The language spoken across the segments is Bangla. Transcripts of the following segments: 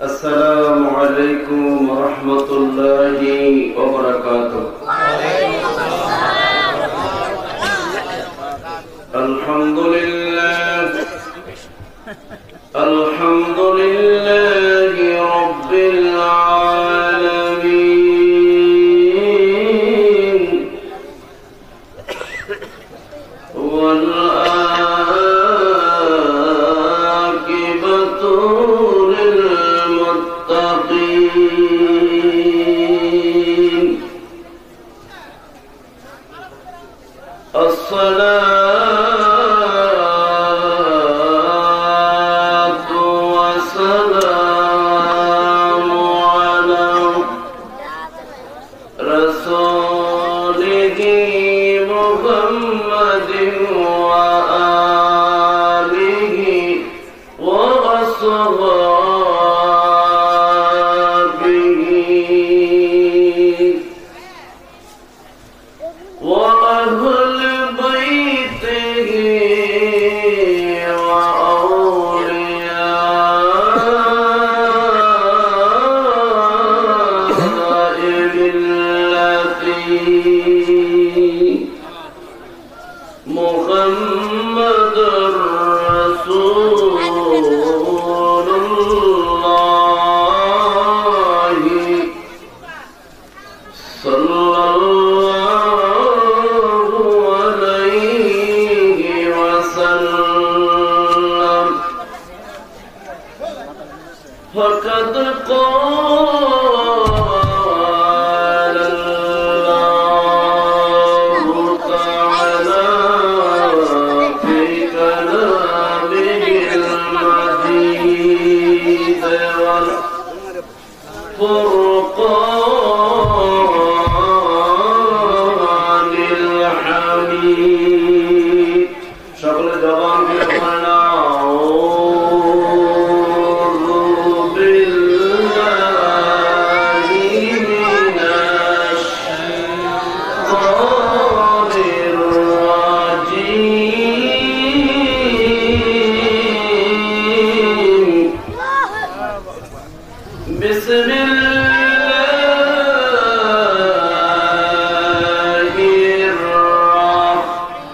السلام عليكم ورحمة الله وبركاته. الحمد لله رب العالمين والعاقبة للمتقين. الصلاة والسلام على رسوله محمد وآله وأصحابه وأهل بيته وأولياء ملته محمد رسول الله صلى الله عليه وسلم. فقد قال الله تعالى في كلامه المجيد والفرقان الحميد. شغل جوان في أعوذ بالله من الشيطان الرجيم. بسم الله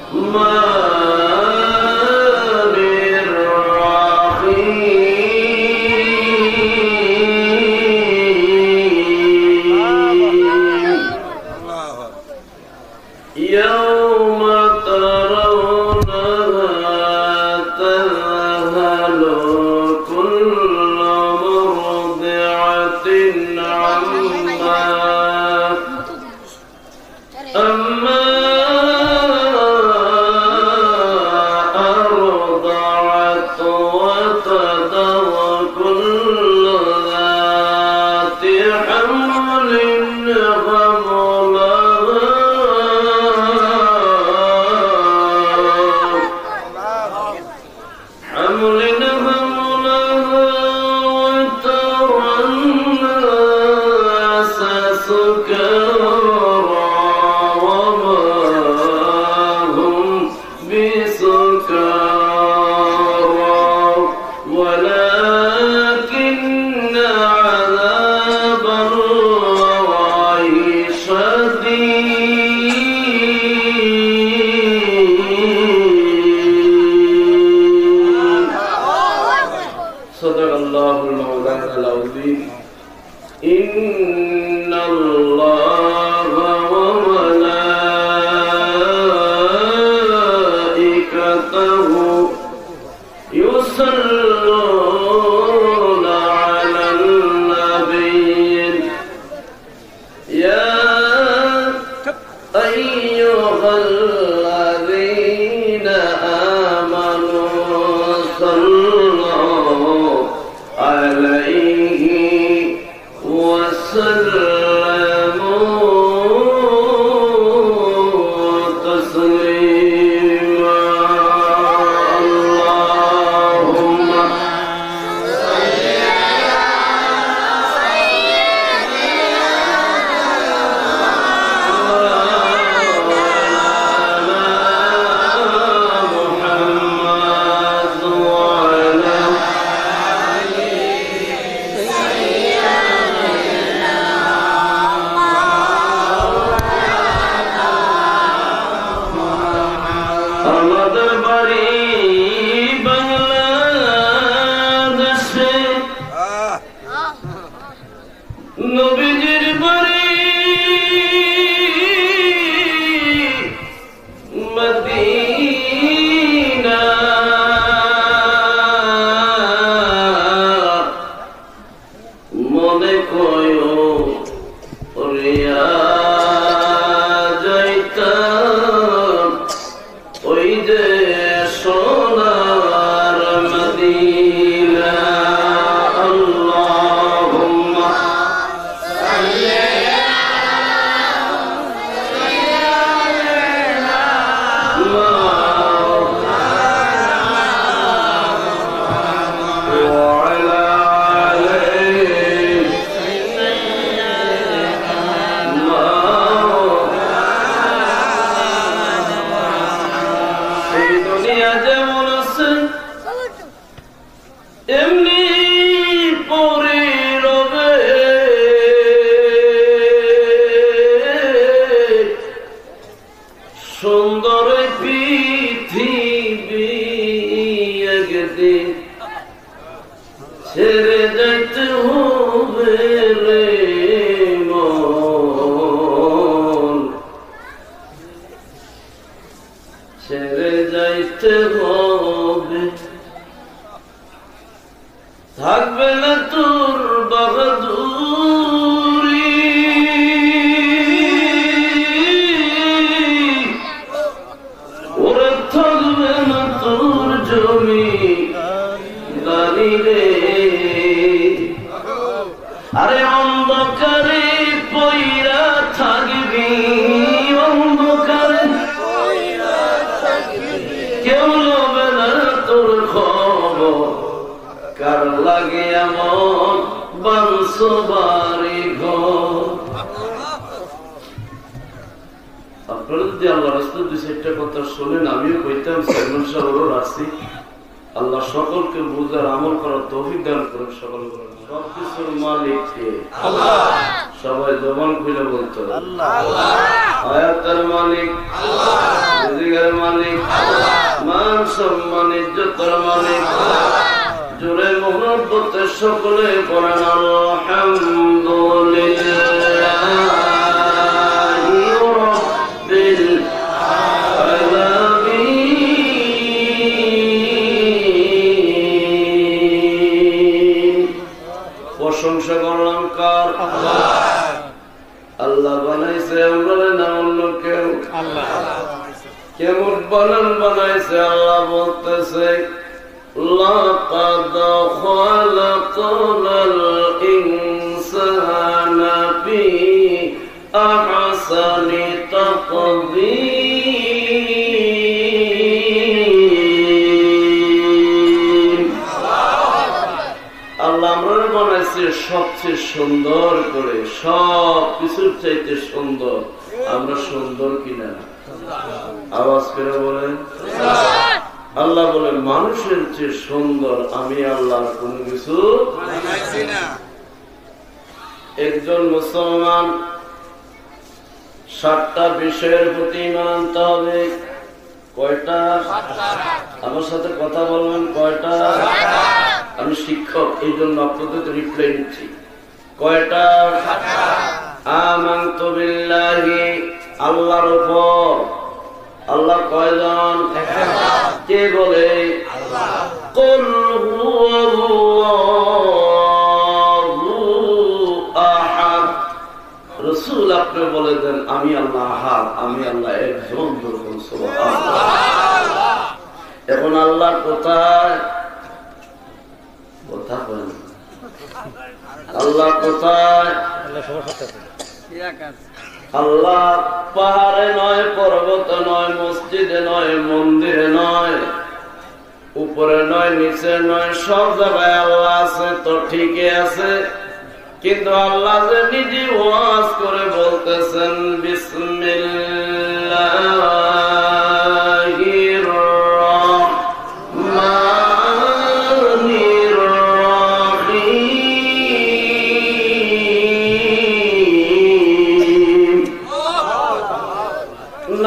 الرحمن الرحيم. يوم ترونها تذهل كل مرضعة عما أرضعت وتضع كل ذات حمل حملها وترى الناس سكارى وما هم بسكارى ولكن عذاب الله شديد. صدق الله المولانا العظيم. إن الله وملائكته يصلون على النبي يا أيها الذين آمنوا صلوا عليه وسلموا নবীজির বাড়ি মদিনা, মনে কয়ো রিয়া যাইতাম ওই যে সোনার মদিনা। আল্লাহুম্মা সাল্লি এমনি পরে রবে, সুন্দর পৃথিবী একদিন ছেড়ে যেতে হবে রে মন, ছেড়ে যাইতে হবে, থাকবে না তোর বাহাদুরি, ওরে থাকবে না তোর জমি দানি রে। আরে অন্ধকারে পইরা থাকবি, অন্ধকারে কেউ লবে না তোর খবর, কার লাগে এমন বাংশবাড়ি ঘর। আপনারা যদি আল্লাহ রাস্তা দুই চারটা কথা শোনেন, আমিও কইতাম সেলমান সাহেবও রাখছি। আল্লাহ সকলকে বুঝার আমল করার তৌফিক দান করেন। সকল করেন সবকিছুর মালিক কে? আল্লাহ। সবাই জবান খুলে বলতো আয়াতের মালিক আল্লাহ, রিজিকের মালিক আল্লাহ, মান সম্মান ইজ্জতের মালিক আল্লাহ। জোরে মুহাব্বতে সকলে করেন আলহামদুলিল্লাহি রাব্বিল আলামিন। প্রশংসা করলাম কার? আল্লাহ। আল্লাহ বানাইছে আমরা না অন্য কেউ? আল্লাহ। কেমন বানাইছে? আল্লাহ বলতেছে لقد خلقنا الإنسان في أحسن تقويم। আল্লাহ আমরা বানাইছে সবচেয়ে সুন্দর করে, সব কিছুর চাইতে সুন্দর। আমরা সুন্দর কিনা? আওয়াজ করে বলেন। আল্লাহ বলেন মানুষের চেয়ে সুন্দর আমি আল্লাহ কোন কিছু বানাইছি না। একজন মুসলমান 7টা বিষয়ের প্রতি ঈমান আনতে হবে। কয়টা? আমার সাথে কথা বলবেন। কয়টা? আমি শিক্ষক, এই জন্য আপনাদের রিপ্লাই দিচ্ছি। কয়টা? আমানতু বিল্লাহি, আল্লাহর উপর। আল্লাহ কয়জন? কে বলে? কুল হুয়াল্লাহু আহাদ। রাসূল আপনি বলে দেন আমি আল্লাহ আহাদ, আমি আল্লাহ একজন। সুবহানাল্লাহ। এখন আল্লাহ কোথায়? কথা বলেন। আল্লাহ কোথায়? আল্লাহ পাহাড়ে নয়, পর্বতে নয়, মসজিদে নয়, মন্দিরে নয়, উপরে নয়, নিচে নয়, সব জায়গায় আল্লাহ আছে। তো ঠিকই আছে, কিন্তু আল্লাহ যে নিজে ওয়াজ করে বলতেছেন বিসমিল্লাহির রাহমানির রাহিম।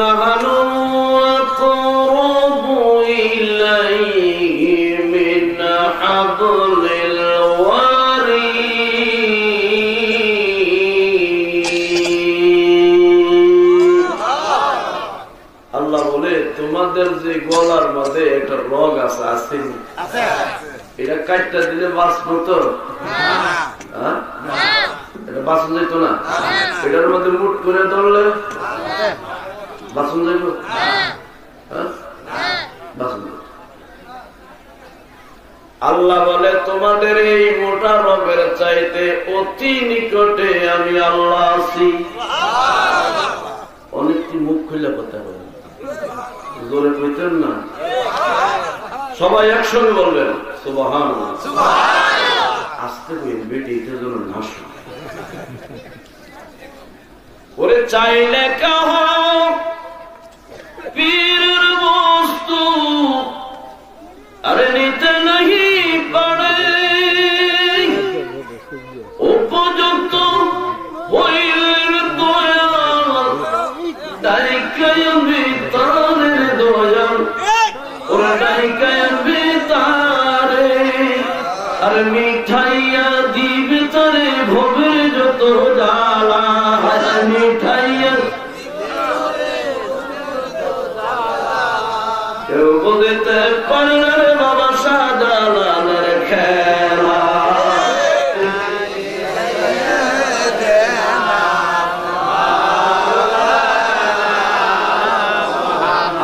নাহনু আকরাবু ইলাইহি মিন হাবলিল ওয়ারিদ কাটটা দিলে বাঁচবো তো? এটা বাঁচন যাইতো না? এটার মধ্যে মুট করে ধরলে বাঁচন যাইব? আল্লাহ বলে তোমাদের এই মোটা রবের চাইতে অতি নিকটে আমি আল্লাহ আছি। অনেকটি মুখ খুলে কথা বলেন, জোরে কইতেন না। সবাই একসঙ্গে বলবেন সুবহানাল্লাহ। আস্তে কইন বেটি, এটার জন্য নাশ ওরে চাইলে কাহ পীরের বস্তু আরে নিতে নাহি পারে, উপযুক্ত হইলেন দয়াল ডাইকায় বিতারের দয়াল, ওরা ডাইকায় বিতারে আর মিঠাইয়া দিবে তারে ভবে যত জ্বালা, মিঠাইয়া কেউ বলতে পারে না রে বাবা শাহজালালের খেলা।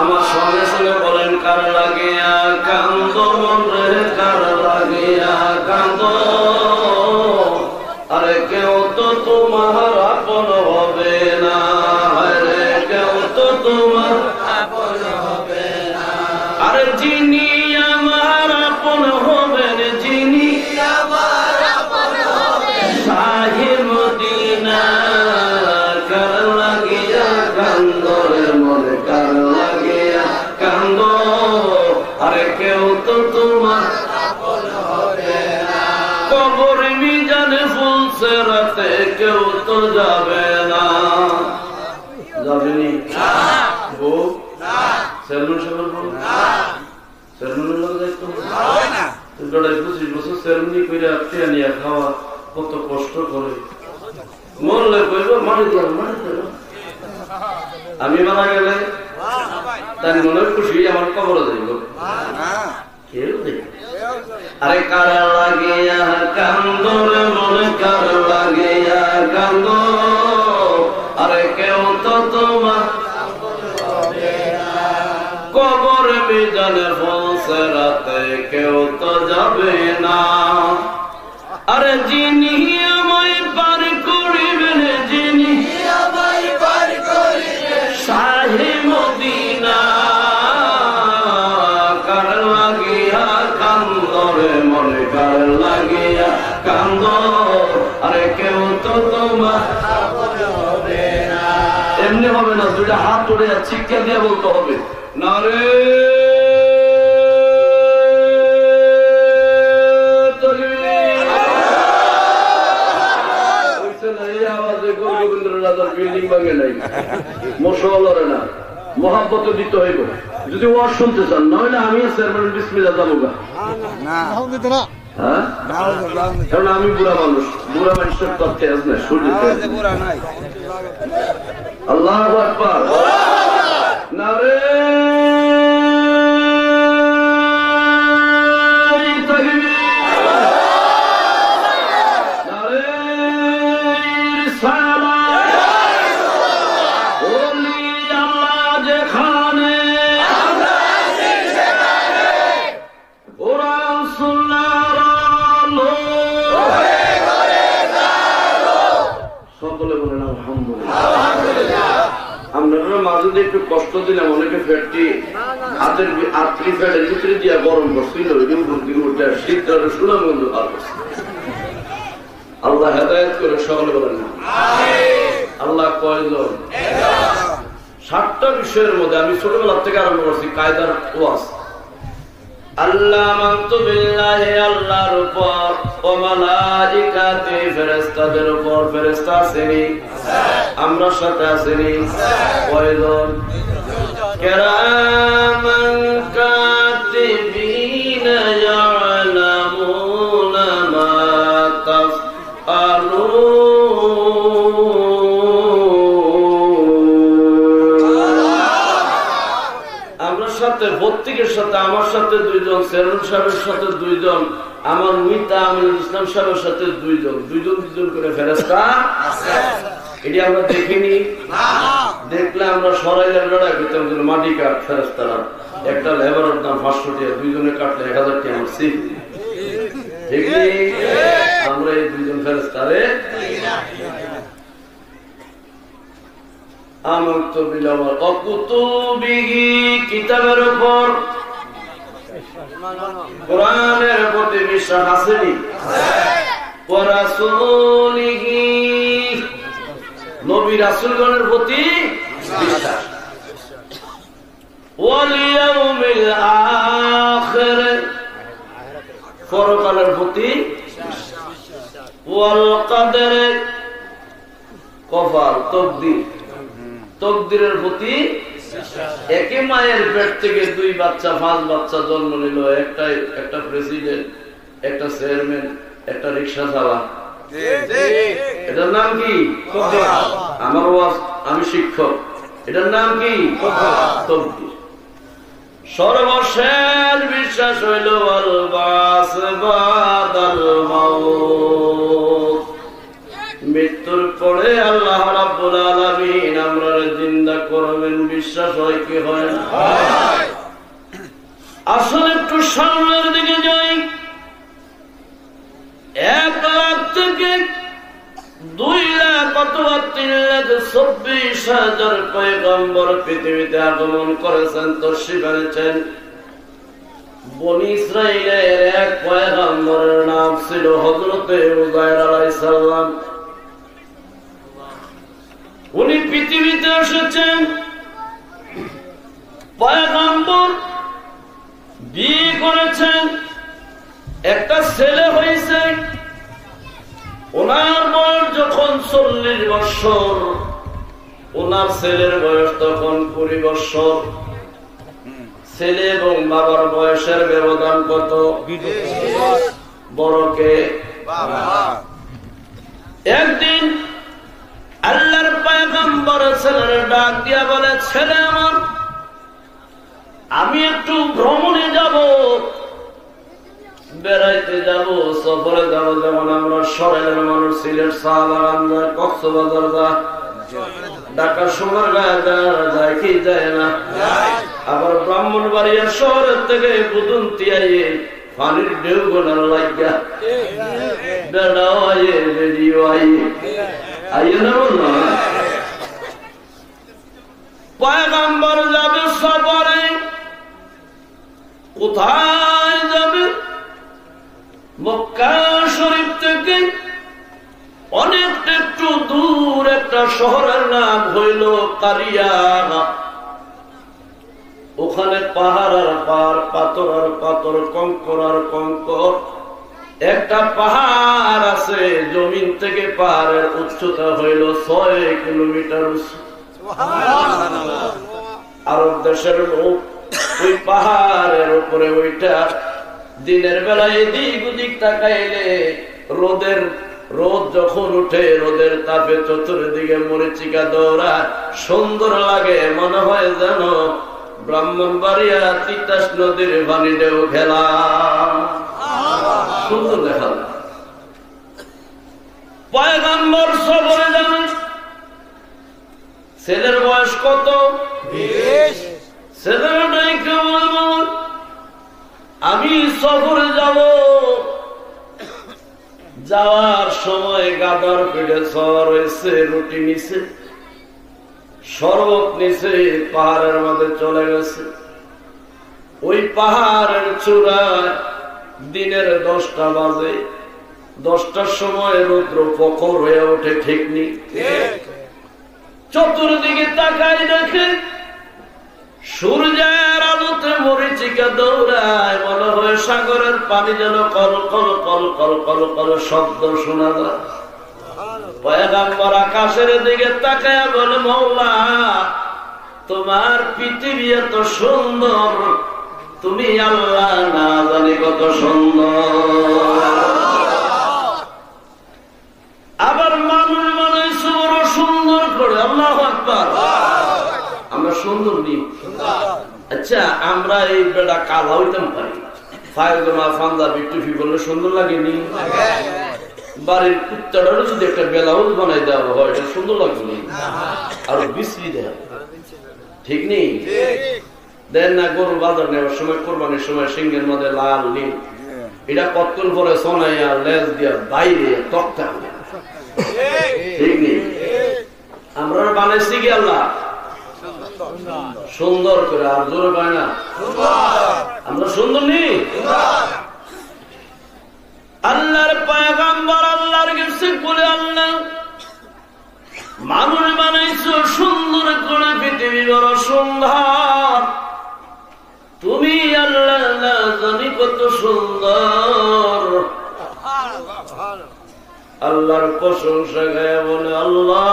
আমার সঙ্গে সঙ্গে বলেন কার লাগিয়া কান্দ মন রে, কার লাগিয়া কান্দ, আরে কেউ তো তোমার আপন হবে না রে, কেউ তো তোমার আপন হবে না। আরে যিনি আমার আপন হবেন, যিনি আমার আপন হবেন, শাহে মদিনা কার লাগিয়া কান্দ রে মনে, কার লাগিয়া কান্দ, আরে কেউ তো তোমার আপন হবে না। কবর মিজানে ফুলছে রাতে কেউ তো যাবে না, যাবেনি বউ সেলুন সবার বউ সেলুনের লোক যাইতো না, 25 বছর সেলুনি করে আত্মীয় নিয়ে খাওয়া কত কষ্ট করে, মরলে কইব মারি দেব মারি দেব। আমি মারা গেলে তার মনে খুশি আমার কবরে যাইব, কেউ দেখবে। আরে কার লাগিয়া কান্দ রে মনে, কার লাগিয়া কান্দ, আরে কেউ তো তোমার কবর মিজানে পৌঁছে রাতে কেউ তো যাবে না। আরে যিনি আমায় পার করিবেন, যিনি আমায় পার করিবেন, শাহে মদিনা কার লাগিয়া কান্দ রে মনে, কার লাগিয়া কান্দ, আরে কেউ তো তোমার হবে না। এমনি হবে না, দুইটা হাত তুলে চিৎকার দিয়ে বলতে হবে না রে বিল্ডিং ভাঙে নাই, মশালরে না, মহাব্বত দিতে হইব যদি ওয়াজ শুনতে চান, নইলে আমি চেয়ারম্যান বিসমিল্লাহ যাবো গা। কারণ আমি বুড়া মানুষ, বুড়া মানুষের তথ্যে আস না সূর্য আল্লাহু আকবার নারে একটু কষ্ট দিলাম, অনেকে ফ্যাটটি হাতের আত্রি ফ্যাটের ভিতরে দিয়া গরম করছিল, শীতকালে সুনাম গন্ধ আর করছে। আল্লাহ হেদায়েত করে সকলে বলেন না। আল্লাহ কয়জন? 7টা বিষয়ের মধ্যে আমি ছোটবেলার থেকে আরম্ভ করছি কায়দার ওয়াজ। আল্লাহ মানতু বিল্লাহি, আল্লাহর উপর, ও মালাইকাতি, ফেরেশতাদের উপর। ফেরেশতা আছেনি? আমরা সাথে আছেনি? কয়জন? কিরামান কাতিবিনা ইয়ালামুনা মা তাফআলুন। আমরা সাথে প্রত্যেকের সাথে, আমার সাথে 2 জন, সেরুন সাহেবের সাথে 2 জন, আমার মিতা আমিনুল ইসলাম সাহেবের সাথে দুইজন করে ফেরেশতা আছে। এটি আমরা দেখিনি, দেখলে আমরা সরাইলে লড়াই করতাম। মাটি কাঠ ফেরেশতারা একটা লেবারের দাম 500 টাকা, দুইজনে কাটলে 1000 টাকা আমার ঠিক নেই। আমরা এই দুইজন ফেরেশতারে আমানতু বিল্লাহি ওয়া কুতুবিহি, কিতাবের উপর কোরআনের প্রতি বিশ্বাস আসেনি, ওয়া রাসূলিহি, নবী রাসূলগণের প্রতি বিশ্বাস, ওয়াল ইয়াউমিল আখির, পরকালের প্রতি, ওয়াল কদর, কপাল তকদিরের প্রতি। একই মায়ের পেট থেকে 2 বাচ্চা 5 বাচ্চা জন্ম নিল, একটা প্রেসিডেন্ট, একটা চেয়ারম্যান, একটা রিক্সা চালা। এটার নাম কি? আমার আমি শিক্ষক, এটার নাম কি? তকদির। সর্বশেষ বিশ্বাস হইল আল বাস বাদাল মাউত, মৃত্যুর পরে আল্লাহ রাব্বুল আলামিন আমরারে জিন্দা করবেন। বিশ্বাস হয় কি হয় না? আসলে একটু সামনের দিকে যাই। 1 লাখ থেকে 2 লাখ অথবা 3 লাখ 24,000 পয়গম্বর পৃথিবীতে আগমন করেছেন, তশরিফ এনেছেন। বনি ইসরাইলের এক পয়গম্বরের নাম ছিল হযরতে উযাইর আলাইহিস সালাম। উনি পৃথিবীতে এসেছেন, পয়গম্বর, বিয়ে করেছেন, একটা ছেলে হয়েছে। ওনার বয়স যখন 40 বছর, ওনার ছেলের বয়স তখন 20 বছর। ছেলে এবং বাবার বয়সের ব্যবধান কত? বড়কে একদিন আল্লাহর পয়গম্বর ছেলের ডাক দিয়া বলে, ছেলে আমার, আমি একটু ভ্রমণে যাব, বেড়াইতে যাব, সফরে যাব। যেমন আমরা সরাইলের মানুষ সিলেট শাহবাগান যায়, কক্সবাজার যায়, ঢাকা সোনারগাঁ যায় কি যায় না? আবার ব্রাহ্মণবাড়িয়া শহরের থেকে বুদুন্তি আইয়ে পানির ঢেউ গোনার লাগিয়া বেড়াও আইয়ে, রেডিও আইয়ে আইয়ে না বলল। পয়গম্বর যাবে সফরে, কোথায় যাবে? মক্কা শরীফ থেকে অনেকটা একটু দূর একটা শহরের নাম হইল কারিয়ানা। ওখানে পাহাড় আর পাহাড়, পাথর আর পাথর, কঙ্কর আর কঙ্কর। একটা পাহাড় আছে, জমিন থেকে পাহাড়ের উচ্চতা হইল 6 কিলোমিটার উঁচু। আরব দেশের লোক ওই পাহাড়ের উপরে ওইটা দিনের বেলায় এদিক ওদিক তাকাইলে রোদ যখন উঠে, রোদের তাপে চতুর্দিকে মরিচিকা দৌড়ায়, সুন্দর লাগে। মনে হয় যেন ব্রাহ্মণবাড়িয়া তিতাস নদীর পানি ঢেউ খেলা, সুন্দর দেখা। পয়গম্বর সফরে যাবেন। ছেলের বয়স কত? 20। ছেলেটাই কেমন, আমি সফরে যাব। যাওয়ার সময় গাদার পেটে সওয়ার হয়েছে, রুটি নিছে, শরবত নিছে, পাহাড়ের মধ্যে চলে গেছে। ওই পাহাড়ের চূড়ায় দিনের 10টা বাজে। 10টার সময় রৌদ্র প্রখর হয়ে ওঠে, ঠিক নেই? চতুর্দিকে তাকাই দেখে সূর্যের আলোতে মরিচিকা দৌড়ায়। মনে হয় সাগরের পানি যেন call call call call call call শব্দ শোনা যায়। পয়গম্বর আকাশের দিকে তাকায় বলে, মওলা, তোমার পৃথিবী এত সুন্দর, তুমি আল্লাহ না জানি কত সুন্দর। আবার মানুষ বানাইছো বড় সুন্দর করে, আল্লাহু আকবার। আমরা সুন্দর নি? আচ্ছা, আমরা এই বেড়া কালা হইতাম পারি, ফায়দমা পাঞ্জাবি টুপি বললে সুন্দর লাগেনি? বাড়ির কুত্তাটারও যদি একটা ব্লাউজ বানাই দেওয়া হয় এটা সুন্দর লাগবে আর বিশ্রী দেওয়া, ঠিক নেই? দেন না গরু বাজার নেওয়ার সময়, কোরবানির সময় সিংহের মধ্যে লাল নীল, এটা কতক্ষণ পরে সোনাইয়া লেজ দিয়া বাইরে তক্তা, ঠিক নেই? আমরা বানাইছি কি আল্লাহ সুন্দর করে, আর জোরে পায় না আমরা সুন্দর নেই? আল্লাহর পয়গম্বর আল্লাহর কাছে বলে, আল্লাহ মানুষ বানাইছো সুন্দর করে, পৃথিবী বড় সুন্দর, তুমি আল্লাহ না জানি কত সুন্দর। আল্লাহর প্রশংসা গায়ে বলে, আল্লাহ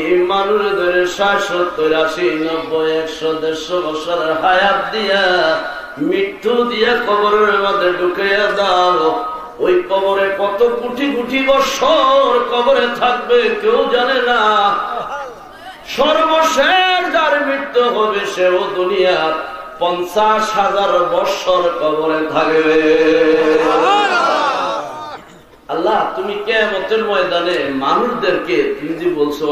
এই মানুষদের 60, 80, 90, 100, 150 বছরের হায়াত দিয়া মৃত্যু দিয়া কবরের মধ্যে ঢুকাইয়া দাও। ওই কবরে কত কোটি কোটি বছর কবরে থাকবে কেউ জানে না। সর্বশেষ যার মৃত্যু হবে সেও দুনিয়ার 50,000 বছর কবরে থাকবে। আল্লাহ তুমি কিয়ামতের ময়দানে মানুষদেরকে, তুমি যে বলছো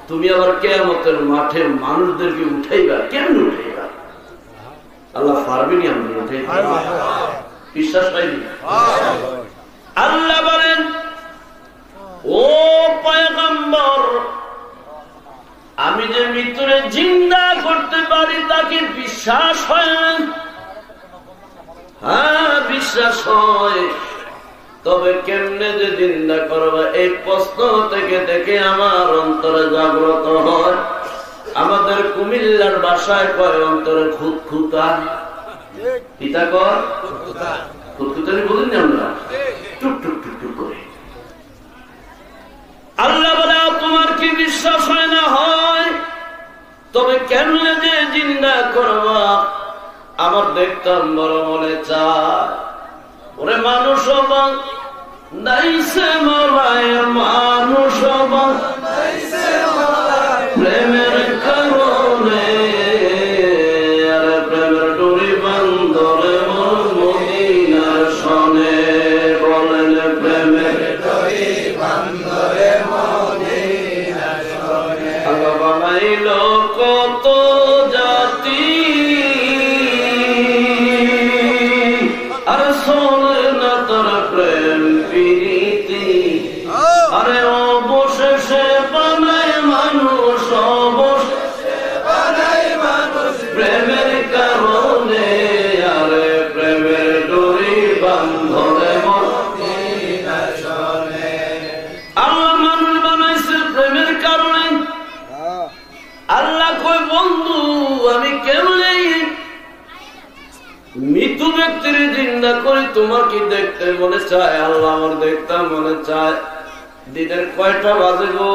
তুমি আবার কিয়ামতের মাঠে মানুষদেরকে উঠাইবা, কেমন উঠাইবা? আল্লাহ পারবেনি আমরা উঠাইতে? বিশ্বাস পাইনি? আল্লাহ বলেন, ও পয়গম্বর আমি যে মৃত্যুরে জিন্দা করতে পারি তাকে বিশ্বাস হয় না? হ্যাঁ বিশ্বাস হয়, তবে কেমনে যে জিন্দা করবা এই প্রশ্ন থেকে থেকে আমার অন্তরে জাগ্রত হয়। আমাদের কুমিল্লার ভাষায় কয় অন্তরে খুঁতখুতা, পিতা কর খুঁতখুতানি বলেন না আমরা, টুক টুক টুক টুক করে। আল্লাহ বলে তোমার কি বিশ্বাস হয় না? হয়, তবে কেমনে যে জিন্দা করবা আমার দেখতাম বড় মনে চায়। ওরে মানুষ নাইছে মলায়, মানুষ প্রেমের কারণে, আরে প্রেমের ডুরি বান্দরে মদিনার সনে, বলেন প্রেমের ডুরি বান্দরে মদিনার সনে। আল্লাহ বানাইল কত জাতি, আর শোনে না তার প্রেম প্রীতি, আরে অবশেষে বানায় মানুষ, অবশেষে বানায় মানুষ প্রেমের কারণে, আরে প্রেমের ডোরি বান্ধরে মদিনার সনে। আল্লাহ মানুষ বানাইছে প্রেমের কারণে। আল্লাহ কয় বন্ধু আমি কেমনে মৃত্যু ব্যক্তির জিন্দা করে তোমার কি দেখতে মনে চায়? আল্লাহ আমার দেখতে মনে চায়। দিনের কয়টা বাজে গো?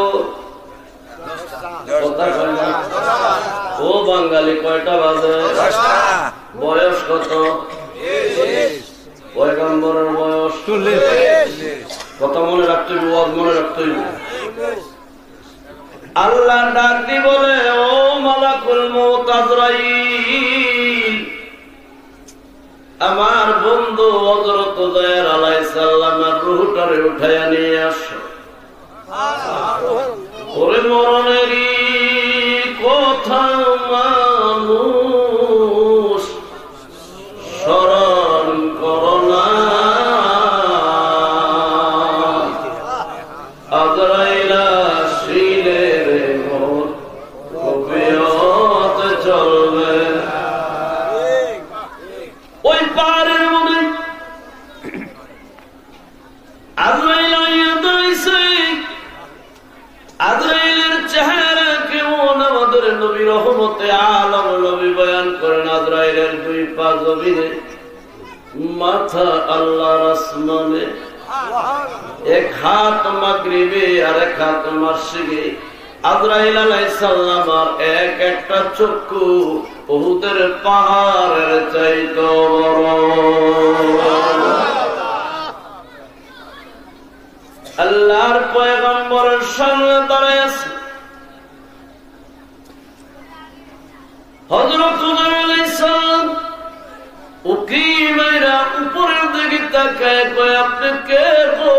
ও বাঙালি কয়টা বাজে? বয়স কত? পয়গম্বরের বয়স কথা মনে রাখতে হইব, মনে রাখতে হইব। আল্লাহ ডাক দি বলে, ও মালাকুল মউত আজরাইল, আমার বন্ধু হযরত উযায়ের আলাইহিস সালামের রূহটারে উঠাইয়া নিয়ে আসো। ওরে মরণেরই কথা মানুষ স্মরণ করো না, আজরাইল আসিলে রে মোর কবিয়ত চলবে। ওই পাহাড়ের মনে আজরাইল আইয়া দাঁড়াইছে। আজরাইলের চেহারা কেমন আমাদের নবী রহমতে আলম নবী বয়ান করেন। আজরাইলের 2 পা জমিনে, মাথা আল্লাহর আসমানে, 1 হাত মাগরিবে আর 1 হাত মাশরিকে। আজরাইল আলাইহিস সালাম আর একটা চক্ষু উহুদের পাহাড়ের চাইতে বড়। আল্লাহর পয়গম্বরের সামনে দাঁড়ায় আছে হযরত উযায়ের আলাইহিস সালাম। মেয়েরা উপরের দিকে তাকায় কয় আপনি কে গো?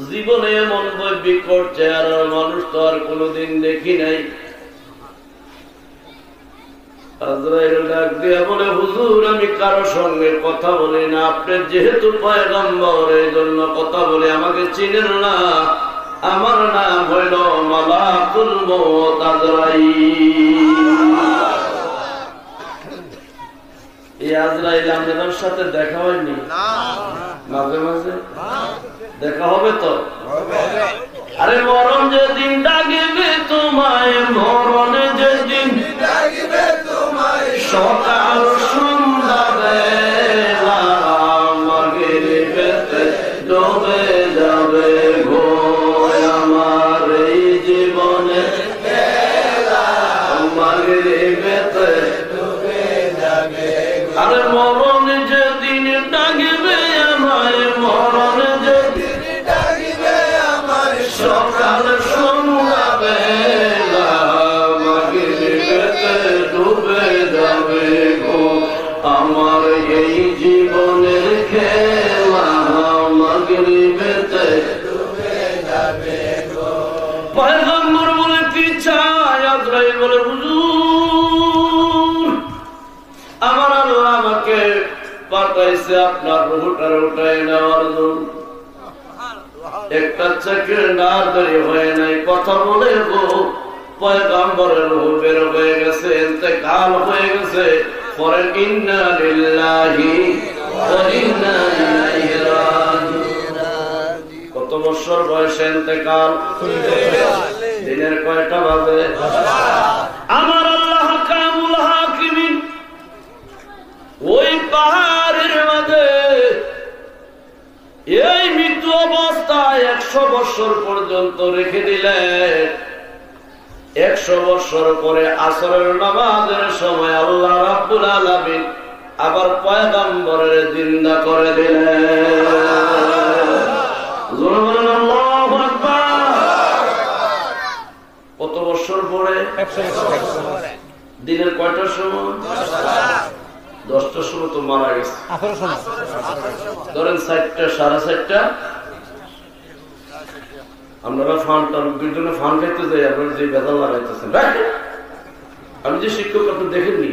জীবনে এমন বিকট চেহারার মানুষ তো আর কোনোদিন দেখি নাই। আজরাইল ডাক দিয়া বলে হুজুর আমি কারো সঙ্গে কথা বলি না, আপনি যেহেতু পয়গম্বর এই জন্য কথা বলে, আমাকে চিনেন না, আমার নাম হইল মালাকুল মউত আজরাইল। এই আজরাইল আপনাদের সাথে দেখা হয়নি? মাঝে মাঝে দেখা হবে তো। আরে মরণ যেদিন ডাকিবে তোমায়, মরণ যেদিন ডাকিবে তোমায়, সকাল সন্ধ্যা বেলা মাগরিবেতে ডুবে যাবে গো আমার এই জীবনে বেলা, মাগরিবেতে ডুবে যাবে। আরে মরণ যেদিন ডাকিবে আমায়, মরণ যেদিন ডাকিবে আমায়, সকাল সন্ধ্যা বেলা মাগরিবেতে ডুবে যাবে গো আমার এই জীবনের খেলা, মাগরিবেতে ডুবে যাবে গো। পয়গম্বর বলে কি চাই? আজরাইল বলে হুজুর আমার আল্লাহ আমাকে পাঠাইছে আপনার রূহটারে উঠায় নেওয়ার জন্য। একটা চাকরির না দেরি হয় নাই, কথা বলে গো পয়গম্বরের রূহ বের হয়ে গেছে, ইন্তেকাল হয়ে গেছে। পরে ইন্না লিল্লাহি ওয়া ইন্না ইলাইহি রাজিউন। কত বছর বয়সে ইন্তেকাল? দিনের কয়টা বাজে? আমার আল্লাহ কামুল হাকিমিন ওই পাহাড়ের মাঝে এই মৃত্যু অবস্থায় 100 বছর পর্যন্ত রেখে দিলেন। 100 বছর পরে আসরের নামাজের সময় আল্লাহ রাব্বুল আলামিন আবার পয়গম্বরের জিন্দা করে দিলেন। আল্লাহু আকবার। কত বছর পরে? 100 বছর পরে। দিনের কয়টার সময়? 10টার সময় তো মারা গেছে। ধরেন 4টা, 4:30টা। আপনারা দুজনে ফান খাইতে যাই, আপনারা যে বেদাল লাগাইতেছেন। আমি যে শিক্ষক আপনি দেখেননি।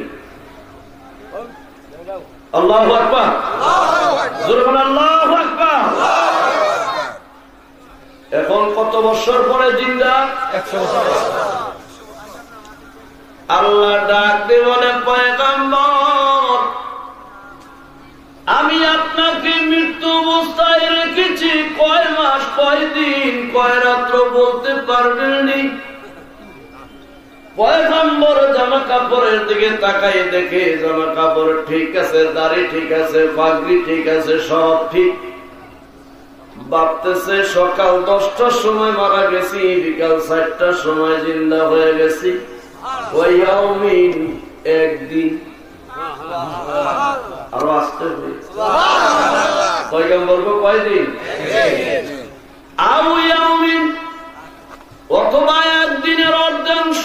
আল্লাহু আকবার, জোরে বলেন আল্লাহু আকবার। এখন কত বছর পরে জিন্দা? 100 বছর। আল্লাহ ডাক দিয়ে বলে পয়গম্বর আমি আপনাকে মৃত্যু অবস্থায় রেখেছি কয় মাস, কয় দিন, কয় রাত্র বলতে পারবেননি। পয়গম্বর জামা কাপড়ের দিকে তাকাই দেখে জামা কাপড় ঠিক আছে, দাড়ি ঠিক আছে, পাগড়ি ঠিক আছে, সব ঠিক। ভাবতেছে সকাল 10টার সময় মারা গেছি, বিকাল 4টার সময় জিন্দা হয়ে গেছি। একদিন আরো আসতে হবে। পয়গম্বর কয়দিন? অথবা একদিনের অর্ধাংশ।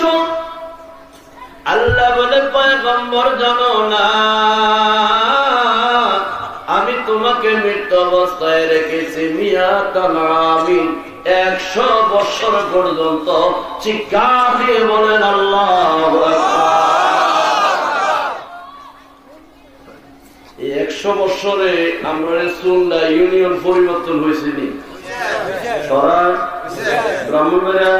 আল্লাহ বলে পয়গম্বর জানো না আমি তোমাকে মৃত্যু অবস্থায় রেখেছি মিয়াতান আমিন, 100 বছর পর্যন্ত। চিৎকার দিয়ে বলেন আল্লাহু আকবার। এই 100 বছরে আমরা সুন্নাহ ইউনিয়ন পরিবর্তন হয়েছে নি? ব্রাহ্মণবাড়িয়া।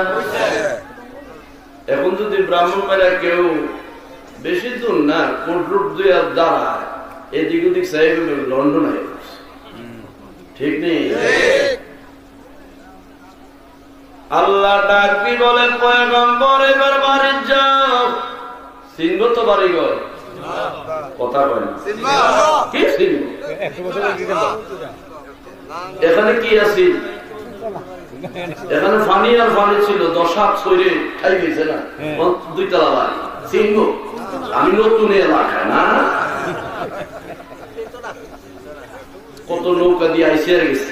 এখন যদি ব্রাহ্মণবাড়িয়া কেউ বেশি দূর না, কোর্ট রুট দিয়ে দাঁড়ায়, এদিক ওদিক সাহেব লন্ডন হয়ে গেছে। ঠিক নেই? আল্লাহ ডাকি বলে পয়গম্বর এবার বাড়ি যাও। চিনব তো বাড়ি ঘর? কথা কয় না। কি চিনব? এখানে কি আছে? এখানে ফানি আর ফানি ছিল, 10 হাত ছড়ে খাই গেছে না, 2 তলা বাড়ি। চিনব? আমি নতুন এলাকায় না, কত নৌকা দিয়ে আইসে গেছে।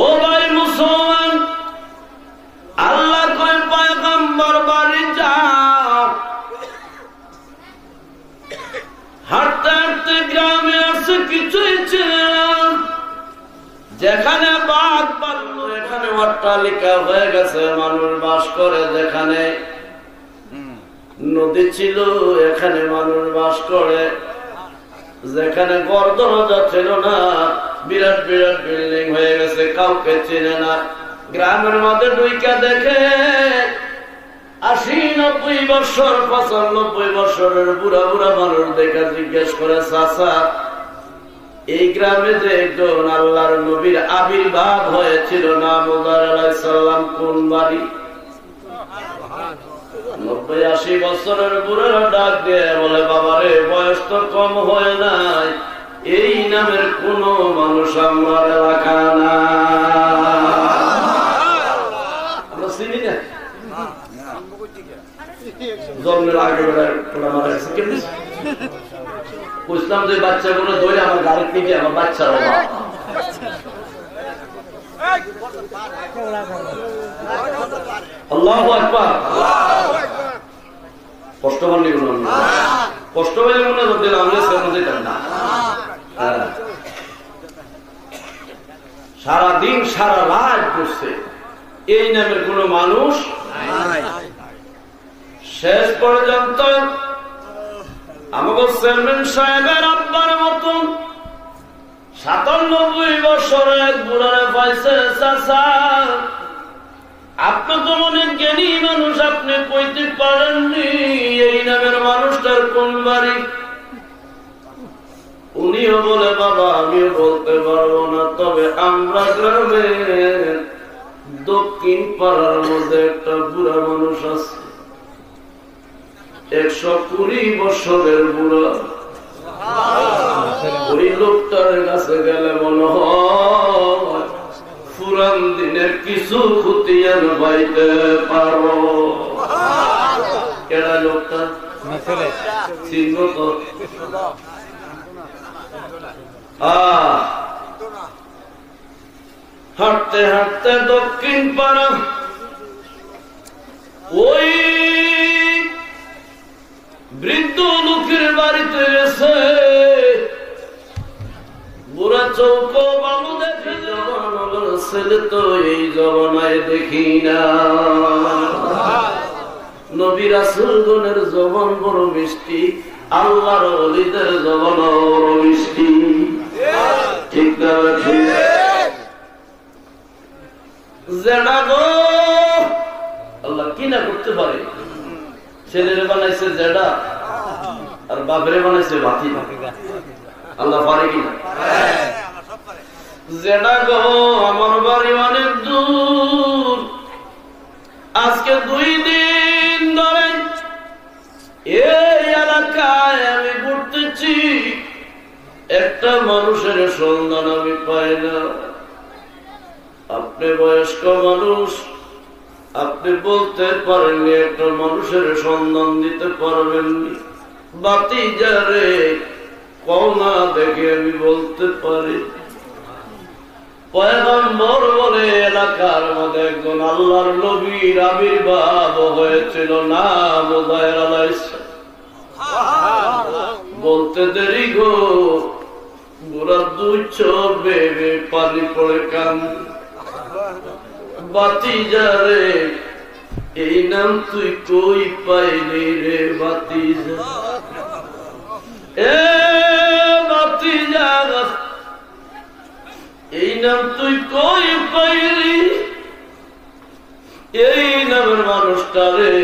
ও ভাই মুসলমান, আল্লাহ কয় পয়গম্বর বাড়ি যাও। যেখানে বাঘ ভাল্লুক, এখানে অট্টালিকা হয়ে গেছে, মানুষ বাস করে। যেখানে নদী ছিল এখানে মানুষ বাস করে। যেখানে ঘর দরজা ছিল না, বিরাট বিরাট বিল্ডিং হয়ে গেছে, কাউকে চেনে না। গ্রামের মধ্যে ঢুইকা দেখে 80-90 বছর 95 বছরের বুড়া বুড়া মানুষ দেখা জিজ্ঞেস করে, চাচা এই গ্রামে যে একজন আল্লাহর নবীর আবির্ভাব হয়েছিল নামুদার আলাইহিস সালাম কোন বাড়ি? 90-80 বছরের বুড়ারা ডাক দিয়ে বলে, বাবারে বয়স তো কম হয় নাই, এই নামের কোন মানুষ আমার এলাকা না, আমরা চিনি না। জন্মের আগে মারা গেছে, বুঝলাম যে বাচ্চাগুলো ধরে আমার গাড়ি থেকে আমার বাচ্চার অভাব। আল্লাহু আকবার। কষ্ট পাননি কষ্ট পাইলে মনে করতে না। সারাদিন সারা রাত করছে, এই নামের কোন মানুষ শেষ পর্যন্ত আমাকে চেয়ারম্যান সাহেবের আব্বার মতন 97 বছরের বুড়ারে পাইছে, চাচা আপনি তো অনেক জ্ঞানী মানুষ, আপনি কইতে পারেননি এই নামের মানুষটার কোন বাড়ি? উনিও বলে, বাবা আমিও বলতে পারবো না, তবে আমরা গ্রামের দক্ষিণ পাড়ার মধ্যে একটা বুড়া মানুষ আছে, 120 বছরের বুড়া। ওই লোকটার কাছে গেলে মনে হয় পুরান দিনের কিছু খুতিয়ান পাইতে পারো। কেডা লোকটা চিহ্ন তো? হাঁটতে হাঁটতে দক্ষিণ পাড়া ওই বৃদ্ধ লোকের বাড়িতে গেছে। বুড়া চৌক বাবু দেখে, ছেলে তো এই জবানায় দেখি না। নবী রাসূলগণের জবান বড় মিষ্টি, আল্লাহর ওলিদের জবান বড় মিষ্টি, ঠিক না? জেনা গো আল্লাহ কি না করতে পারে। ছেলেরে বানাইছে জেডা আর বাপরে বানাইছে বাতি। আল্লাহ পারে কিনা? জেডা গো আমার বাড়ি অনেক দূর, আজকে 2 দিন ধরে এই এলাকায় আমি ঘুরতেছি, একটা মানুষের সন্ধান আমি পাই না। আপনি বয়স্ক মানুষ, আপনি বলতে পারেননি, একটা মানুষের সন্ধান দিতে পারবেননি। বাতি যারে কওনা দেখে আমি বলতে পারি। পয়গম্বর বলে এলাকার মধ্যে একজন আল্লাহর নবীর আবির্ভাব হয়েছিল, নাম উযাইর আলাইহিস সালাম। বলতে দেরি গো, বুড়া 2 চোখ বেয়ে পানি পড়ে কান্দে। বাতি যারে এই নাম তুই কই পাইলি রে বাতিজা? এ বাতিজা এই নাম তুই কই পাইলি? এই নামের মানুষটা রে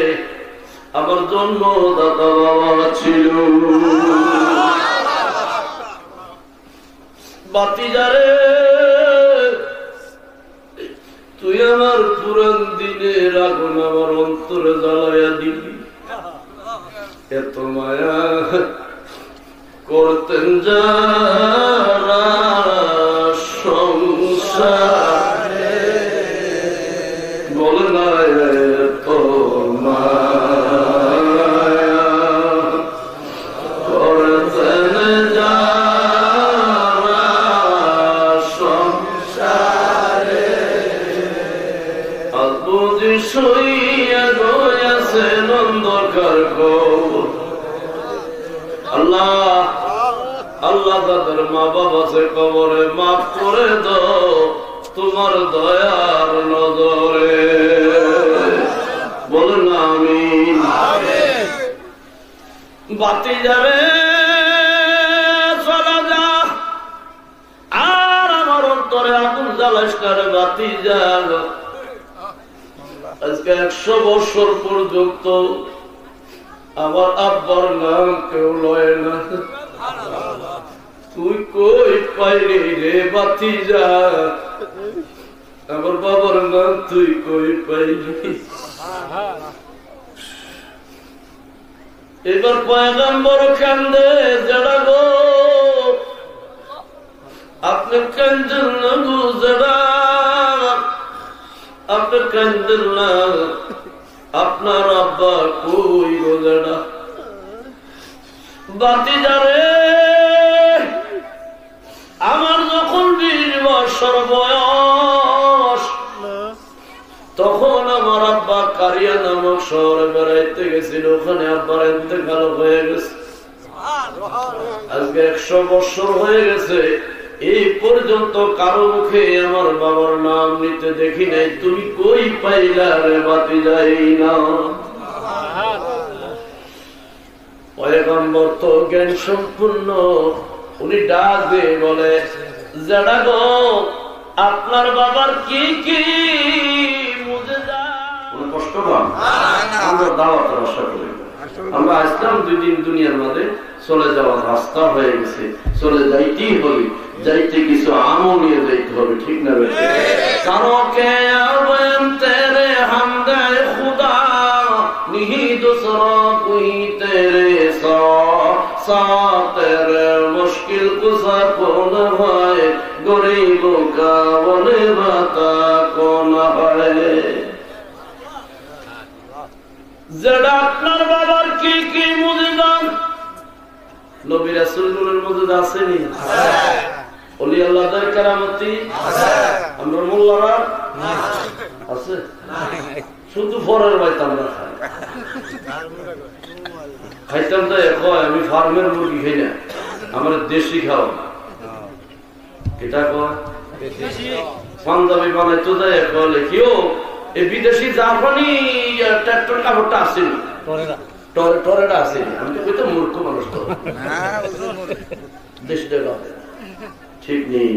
আমার জন্মদাতা বাবা ছিল। বাতিজারে তুই আমার পুরান দিনের আগুন আমার অন্তরে জ্বালাইয়া দিবি। এত মায়া করতেন যারা সংসারে, বল না এত মায়া করতেন যারা সংসারে, বুঝি সইয়া গয়াছে নন্দকার গো। আল্লাহ আল্লাহ যাদের মা বাবা আছে কবরে মাফ করে দাও তোমার দয়ার নজরে। বলেন আমিন। বাতি যাবে চলা যা, আর আমার অন্তরে আগুন জ্বালাস করে বাতি যাল। আজকে 100 বছর পর্যন্ত আমার আব্বার নাম কেউ লয় না। তুই কই পাইলি রে বাতি যা, আমার বাবার নাম তুই কই পাইলি। এবার পয়গম্বর কান্দে, যারা গো আপনি কান্দেন না গো, যারা আপনি কান্দেন না, আপনার আব্বা কই গো যারা। বাতি যারে আমার যখন 20 বছর বয়স, তখন আমার আব্বা কারিয়া নামক শহরে বেড়াইতে গেছিল, ওখানে আব্বার ইন্তেকাল হয়ে গেছে। আজকে 100 বছর হয়ে গেছে, এই পর্যন্ত কারো মুখে আমার বাবার নাম নিতে দেখি নাই। তুমি কই পাইলা রে বাতি যাই না। পয়গম্বর তো জ্ঞান সম্পূর্ণ, উনি ডাক দিয়ে বলে, যারা গো আপনার বাবার কি কি মুজিজা। কষ্ট পান, আমরা দাওয়াতের আশা করি। আমরা আসলাম 2 দিন, দুনিয়ার মধ্যে চলে যাওয়ার রাস্তা হয়ে গেছে, চলে যাইতেই হবে, যাইতে কিছু আমল নিয়ে যাইতে হবে, ঠিক না? কারো কে আবেন তেরে হামদে খুদা নিহি দুসরা কোই তেরে সা তেরে মুশকিল কুসা কোন হয়, গরিব কা বলে বাতা কোন হয়। যারা আপনার বাবার কি কি মুজিজা, নবী রাসূলুল্লাহর মুজিজা আসেনি? ওলি আল্লাহদের কারামতি আমরা মোল্লারা আছে, শুধু ফরের বাইত আমরা খাই। খাইতাম তো আমি ফার্মের মুরগি খাই না, আমার দেশি খাও। এটা কয় পাঞ্জাবি বানাইতো যায়, কলে কেউ এই বিদেশি জাপানি ট্রাক্টর কাপড়টা আসেনি, টরেটা আসেনি। আমি তো কইতাম মূর্খ মানুষ তো, দেশটা ঠিক নেই।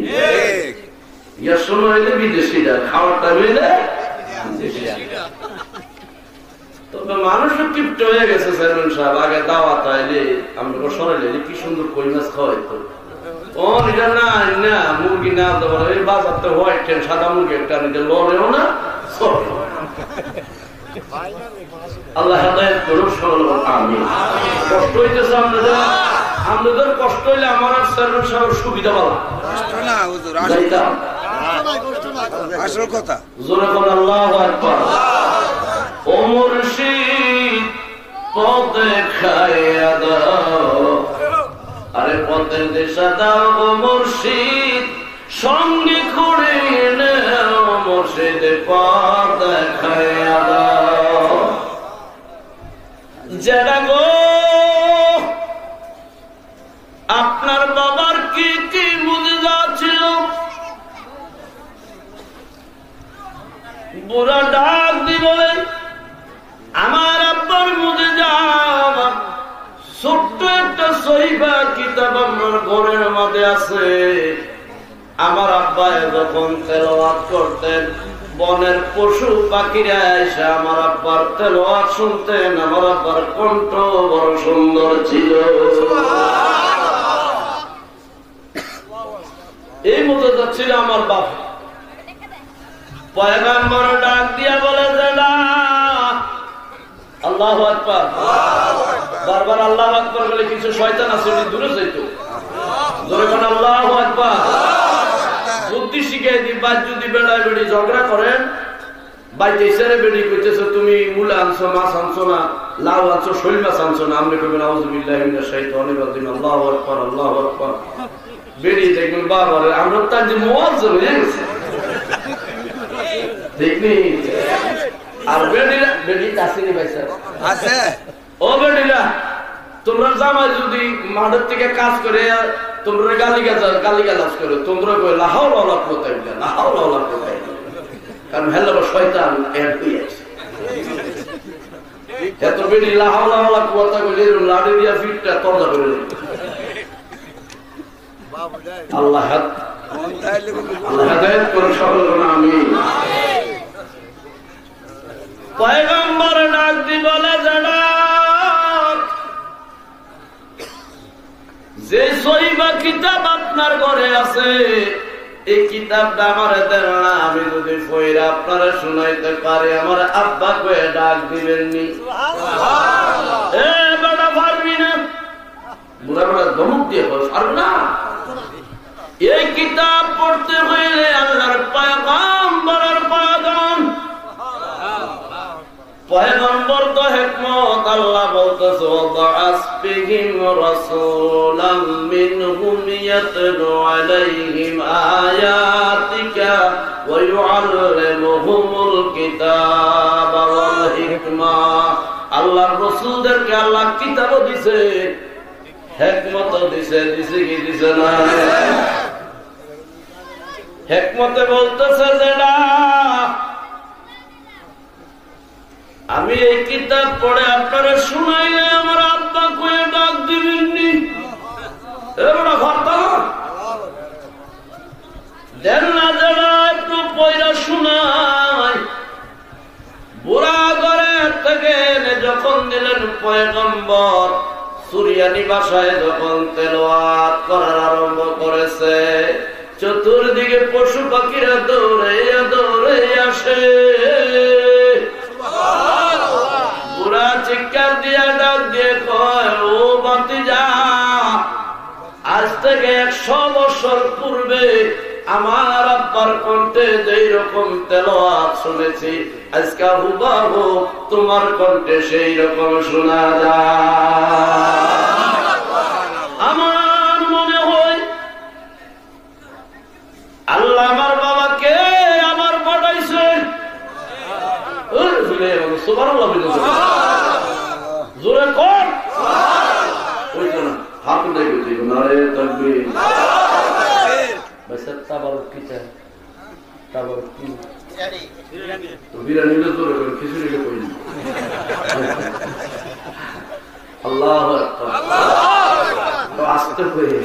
ইয়ার সময় হইলে বিদেশিরা, খাওয়ার টাইম হইলে তবে মানুষও কিপ্ট হয়ে গেছে। চেয়ারম্যান সাহেব আগে দাওয়াত আইলে আমরা সরাইলে কি সুন্দর কই মাছ খাওয়াইতো। ও এটা না না মুরগি না দেওয়া, এই বাজারটা হোয়াইট সাদা মুরগি একটা নিতে লড়েও না। আল্লাহ হেদায়েত করুন সকল। আমিন। কষ্ট হইতেছে আপনাদের, আপনাদের কষ্ট হইলে আমার আর চেয়ারম্যান সাহেবের সুবিধা পাবো আসল কথা। জোরে কোন আল্লাহু আকবার। ও মুর্শিদ পথে খাইয়া দাও, আরে পথের দিশা দাও গো মুর্শিদ, সঙ্গে করে নেও মুর্শিদ পথ খাইয়া দাও। যারা গো আপনার বাবার কি কি মুজিজা ছিল, বুড়া ডাক দিবে আমার আব্বার মুজিজা। ছোট্ট একটা সহিফা কিতাব আমার ঘরের মধ্যে আছে। আমার আব্বা যখন তেলাওয়াত করতেন, বনের পশু পাখিরা এসে আমার আব্বার তেলাওয়াত শুনতেন। আমার আব্বার কণ্ঠ বড় সুন্দর ছিল। এই মুজিজা ছিল আমার বাপ। পয়গম্বর ডাক দিয়া বলে যে না, আল্লাহু আকবার। বারবার আল্লাহু আকবার বলে কিছু শয়তান আছে, উনি দূরে যাইত। জোরে কোন আল্লাহু আকবার। বুদ্ধি শিখাই দি, বাদ যদি বেড়ায় বেড়ি ঝগড়া করেন, বাইতে ইসারে বেড়ি কইতেছে তুমি মূলা আনছো, মাছ আনছো না, লাউ আনছো, শৈল মাছ আনছো না, আপনি কইবেন আউযু বিল্লাহি মিনাশ শাইতানির রাজিম, আল্লাহু আকবার, আল্লাহু আকবার। বেড়ি দেখবেন বারবার আমরা তার যে মুয়াজ্জিন হয়ে গেছে, দেখনি? আর বেড়িরা বেড়ি আসেনি ভাই স্যার আছে। ও বেড়িরা, তোমরা জামাই যদি মাঠের থেকে কাজ করে তোমরা গালিগালাজ করো, তোমরা কই লা হাওলা ওয়ালা কুওয়াতা ইল্লা বিল্লাহ, লা হাওলা ওয়ালা কুওয়াতা ইল্লা বিল্লাহ। কারণ হেল্লা শয়তান এর হয়ে আছে। এত বেশি লা হাওলা ওয়ালা কুওয়াতা কইলে লাড়ি দিয়া ফিটটা তরজা করে দিল। আল্লাহ হেদায়েত করে সকল আমিন। পয়গম্বর ডাক দি বলে যে সহিবা কিতাব আপনার ঘরে আছে, এই কিতাবটা আমার দেন না, আমি যদি পড়ে আপনারা শুনাইতে পারি আমার আব্বা কয়ে ডাক দিবেননি। এ বেটা পারবি না, বুড়া বুড়া ধমক দিয়ে পারবো না। এই কিতাব পড়তে হইলে আল্লাহর পয়গম্বরের প্রয়োজন। পয়গম্বর তো হিকমত, আল্লাহ বলতেছে ওয়াসবিহিম রাসূলাম মিনহুম ইয়াতলু আলাইহিম আয়াতিকা ওয়া ইউআল্লিমুহুমুল কিতাবা ওয়াল হিকমা। আল্লাহর রাসূলদেরকে আল্লাহ কিতাবও দিয়েছে, হিকমতও দিয়েছে। দিয়েছে কি দিয়েছে না? হিকমতে বলতেছে যেটা আমি এই কিতাব পড়ে আপনারা শুনাইলে আমার আব্বা কয়ে ডাক দিবেননি। দেন না যারা একটু পয়রা শুনাই। বুড়া ঘরে থেকে যখন দিলেন পয়গম্বর সুরিয়ানি ভাষায় যখন তেলাওয়াত করার আরম্ভ করেছে, চতুর্দিকে পশু পাখিরা দৌড়ে দৌড়ে আসে। বুড়া চিৎকার দিয়া ডাক দিয়ে কয়, ও ভাতিজা, আজ থেকে 100 বছর পূর্বে আমার আব্বার কণ্ঠে যেই রকম তেলাওয়াত শুনেছি, আজকে হুবহু তোমার কণ্ঠে সেই রকম শোনা যায়। আমার মনে হয় আল্লাহ আমার বাবাকে আমার পাঠাইছে। জোরে কর, হাত দেখে নারে তাকবীর। তাবারক কি চাই? তাবারক কি? তো বিরিয়ানি জোরে করে খিচুড়ি কই। আল্লাহু আকবার। তো আস্তে করে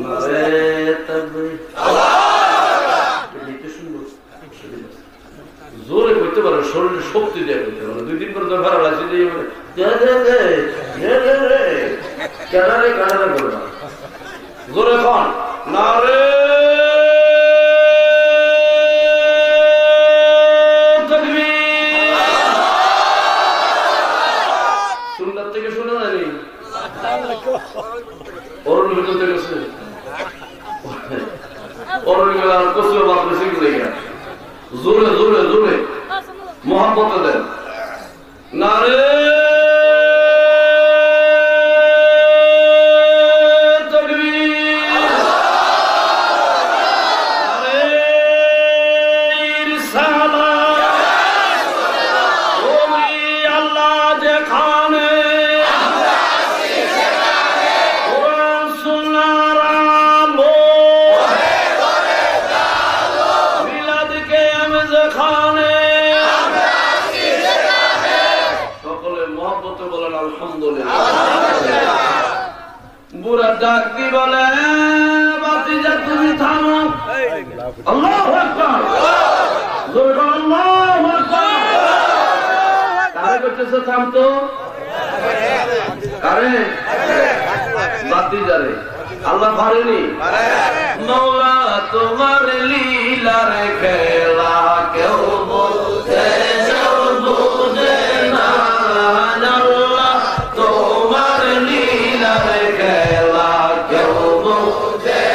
নারে তাকবীর। জোরে করতে পারো, শরীরে শক্তি দিয়ে করতে পারো। 2 দিন পরে তো ভালো লাগছে কেনারে কানারে করবা। জোরে কন না রে সুন্দর থেকে শুনে জানি অরুণ ভিতর গেছে অরুণ গেল আর কচুর বাদ বেশি গেলে জোরে জোরে জোরে মোহাম্মত দেন না রে বুড়া ডাক দি বলে, ভাতিজা তুমি থামো। আল্লাহু আকবার, জোরে বলো আল্লাহু আকবার। কারে করতেছে থামতো? কারে? ভাতিজারে। আল্লাহ পারেনি? মওলা তোমার লীলার খেলা কেউ বোঝে না। আল্লাহ তোমার লীলার খেলা কেউ বোঝে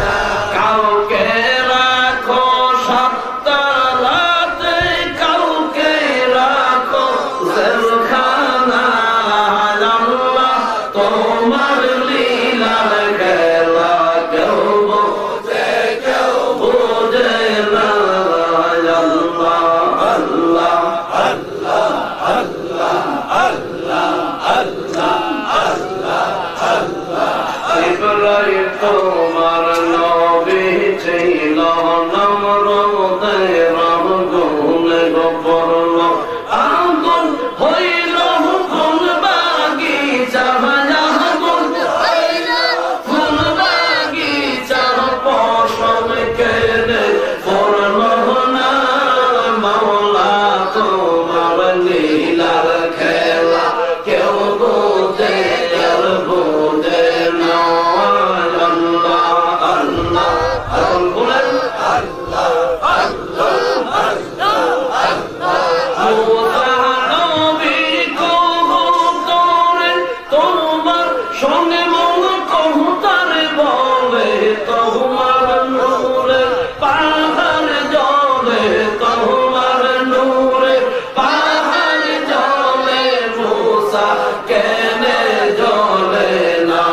না। কাউকে রাখো সপ্তাহে, কাউকে রাখো জেলখানায়। আল্লাহ তোমার লীলার খেলা কেউ বোঝে তোমার নবী ছিল নমরুদের আগুনে পড়ল আগুন হইল ফুল বাগিচা আগুন হইল ফুল বাগিচা পশম কেড়ে পড়ল না মাওলা তোমার লীলার খেলা কেউ বোঝে আর বোঝে না আল্লাহ আল্লাহ বলেন আল্লাহ আল্লাহ আল্লাহ তোমার সঙ্গে মন কহুতারে বলে তোমার নূরে পাহাড় জলে তোমার নূরে পাহাড় জলে মুসা কেনে জলে না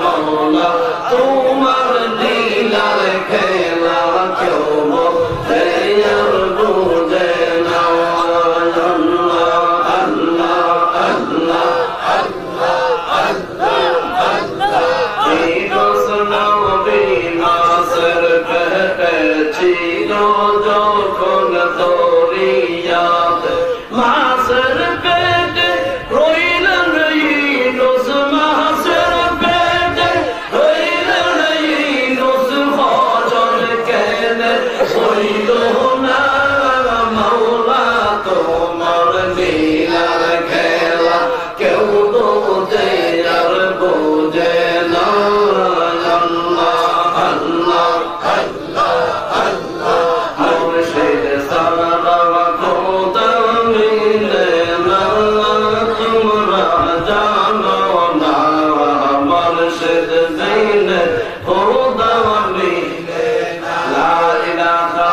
মাওলা তোমার লীলার খেলা কেউ বোঝে আর বোঝে না আল্লাহ আল্লাহ আল্লাহ আল্লাহ আল্লাহ মাসের পেটে ছিল যখন দরিয়াতে মাসের পেটে রইলেন ইউনুস মাসের পেটে রইলেন ইউনুস ভজন কেনে হইল না মাওলা তোমার লীলার খেলা কেউ বোঝে আর বোঝে না আল্লাহ আল্লাহ আল্লাহ আল্লাহ মুর্শিদ সারা খোদা মিলে না তোমরা জানো না মুর্শিদ মিলে খোদা মিলে না লা ইলাহা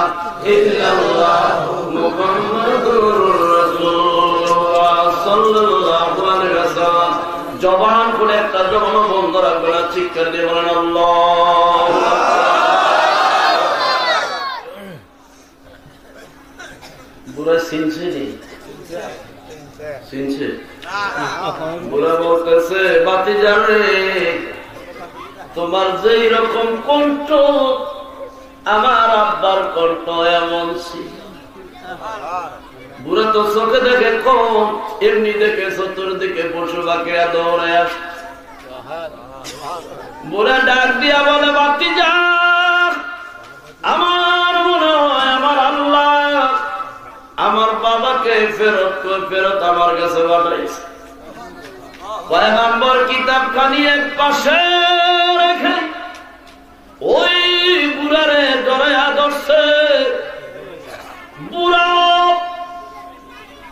ইল্লাল্লাহ মুহাম্মাদুর রাসূলুল্লাহ সাল্লাল্লাহু আলাইহি ওয়াসাল্লাম জবান করে একটা জবান বন্ধ রাখবে না চিৎকার দিয়ে বলেন আল্লাহ বুড়া চিনছে নি চিনছে বুড়া বলতেছে বাতি জানে তোমার যেই রকম কণ্ঠ আমার আব্বার কণ্ঠ এমন ছিল বুড়া তো চোখে দেখে কম এমনি দেখে চতুর্দিকে পশু পাখিরা দৌড়ে আস বুড়া ডাক দিয়া বলে বাতি যা আমার মনে হয় আমার আল্লাহ আমার বাবাকে ফেরত আমার কাছে পাঠাইছে পয়গম্বর কিতাব খানি এক পাশে রেখে ওই বুড়ারে জড়াইয়া ধরছে বুড়া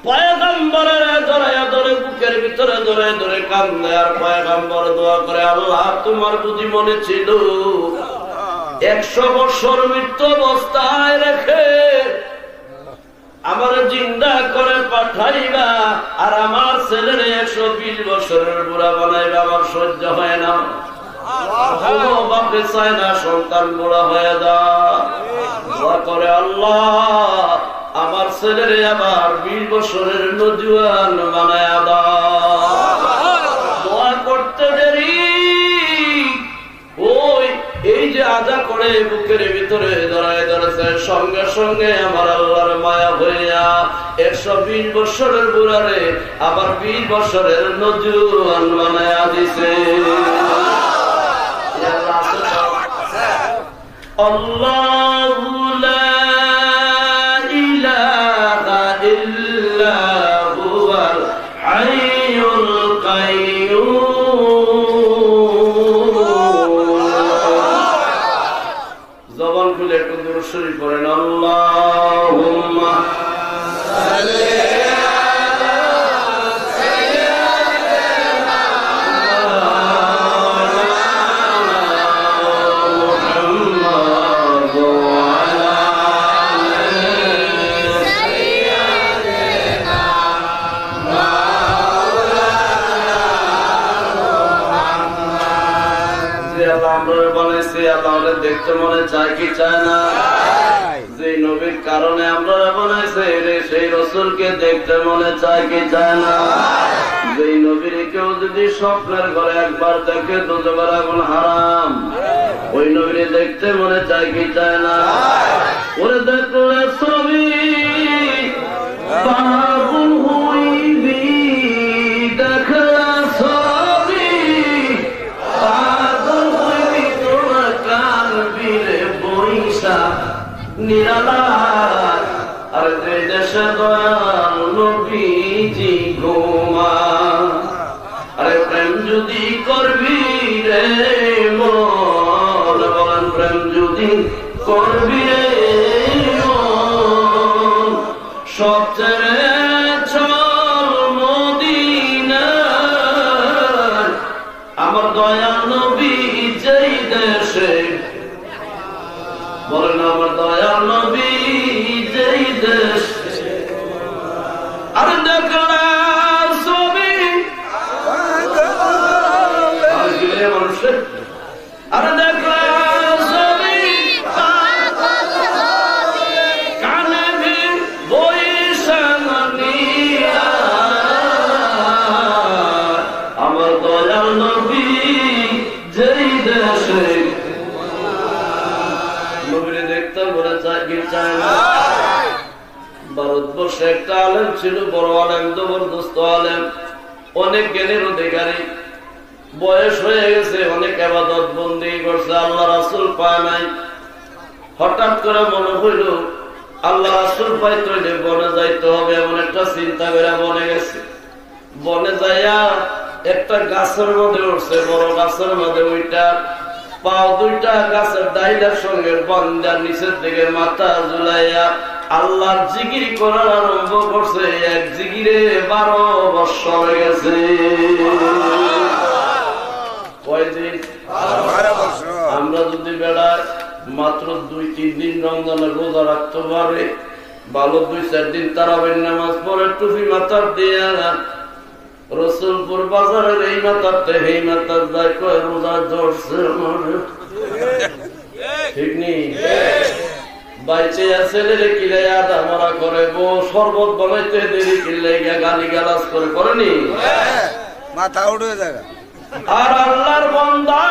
পয়গম্বরের জড়াইয়া ধরে বুকের ভিতরে ধরে ধরে কান্দে আর পয়গম্বর দোয়া করে আল্লাহ তোমার বুঝি মনে ছিল 100 বছর মৃত্যু অবস্থায় রেখে আমার জিন্দা করে পাঠাইবা আর আমার ছেলের 120 বছরের বুড়া বানাইবা আমার সহ্য হয় না বাপে চায় না সন্তান বুড়া হয়ে দোয়া করে আল্লাহ আমার ছেলের আবার 20 বছরের নজওয়ান বানায়া দোয়া করতে দেরি ওই এই যে আজা করে বুকের ভিতরে ধরায় ধরেছে সঙ্গে সঙ্গে আমার আল্লাহর মায়া হইয়া 120 বছরের বুড়ারে আবার 20 বছরের নজওয়ান বানায়া দিছে আল্লাহু লা ইলাহা ইল্লা হুয়াল হাইয়ুল কাইয়্যুম জবান খুলে একটু দুরূদ শরীফ পড়েন আল্লাহুম্মা সাল্লি দেখতে মনে চায় কি চায় না যে নবীর কারণে আমরা বানাইছে সেই রাসূলকে দেখতে মনে চায় কি চায় না যেই নবীর কেউ যদি স্বপ্নের ঘরে একবার দেখে দোজখের আগুন হারাম। ওই নবীরে দেখতে মনে চায় কি চায় না? ওরে দেখলে ছবি পাগল হইবি, দেখলে ছবি পাগল হইবি, তোর কানবি রে বৈশা নিরালা। আর যে দেশে দয়াল নবীজি ঘুমা, আরে প্রেম যদি করবি রে মন, বলেন প্রেম যদি করবি রে মন, সব ছেড়ে চল মদিনায়। আমার দয়াল নবী যেই দেশে, বলেন আমার দয়াল নবী যেই দেশ। আরে দেখলা ছবি মানুষের, আরে দেখলা ছবি কানে বৈশা নিয়া, আমার দয়াল নবী যেই দেশে। নবীরে দেখতে বলে চায় কি চায় না? ভারতবর্ষে একটা আলেম ছিল, বড় আলেম, জবরদস্ত আলেম, অনেক জ্ঞানের অধিকারী, বয়স হয়ে গেছে, অনেক ইবাদত বন্দি করছে, আল্লাহ রাসূল পায় নাই। হঠাৎ করে মনে হইল আল্লাহ রাসূল পাইতে হইলে বনে যাইতে হবে, এমন একটা চিন্তা করে বনে গেছে। বনে যাইয়া একটা গাছের মধ্যে উঠছে, বড় গাছের মধ্যে ওইটা পাও দুইটা গাছের ডাইলার সঙ্গে বান্দার নিচের দিকে মাথা ঝুলাইয়া আল্লাহর জিকির করার আরম্ভ করছে। এক জিকিরে 12 বছর হয়ে গেছে। কয়দিন? আমরা যদি বেড়ায় মাত্র 2-3 দিন রমজানের রোজা রাখতে পারে, ভালো 2-4 দিন তারাবির নামাজ পড়ে টুপি মাথার দিয়া রসুলপুর বাজারের এই মাথাতে এই মাথার যায় কয় রোজা ধরছে আমার, ঠিক নেই? বাইচে ছেলেরে কিলে আদা মরা করে, বউ শরবত বানাইতে দেরি কিনলে গালি গালাজ করে, করেনি? মাথা উঠে যায়। আর আল্লাহর বান্দা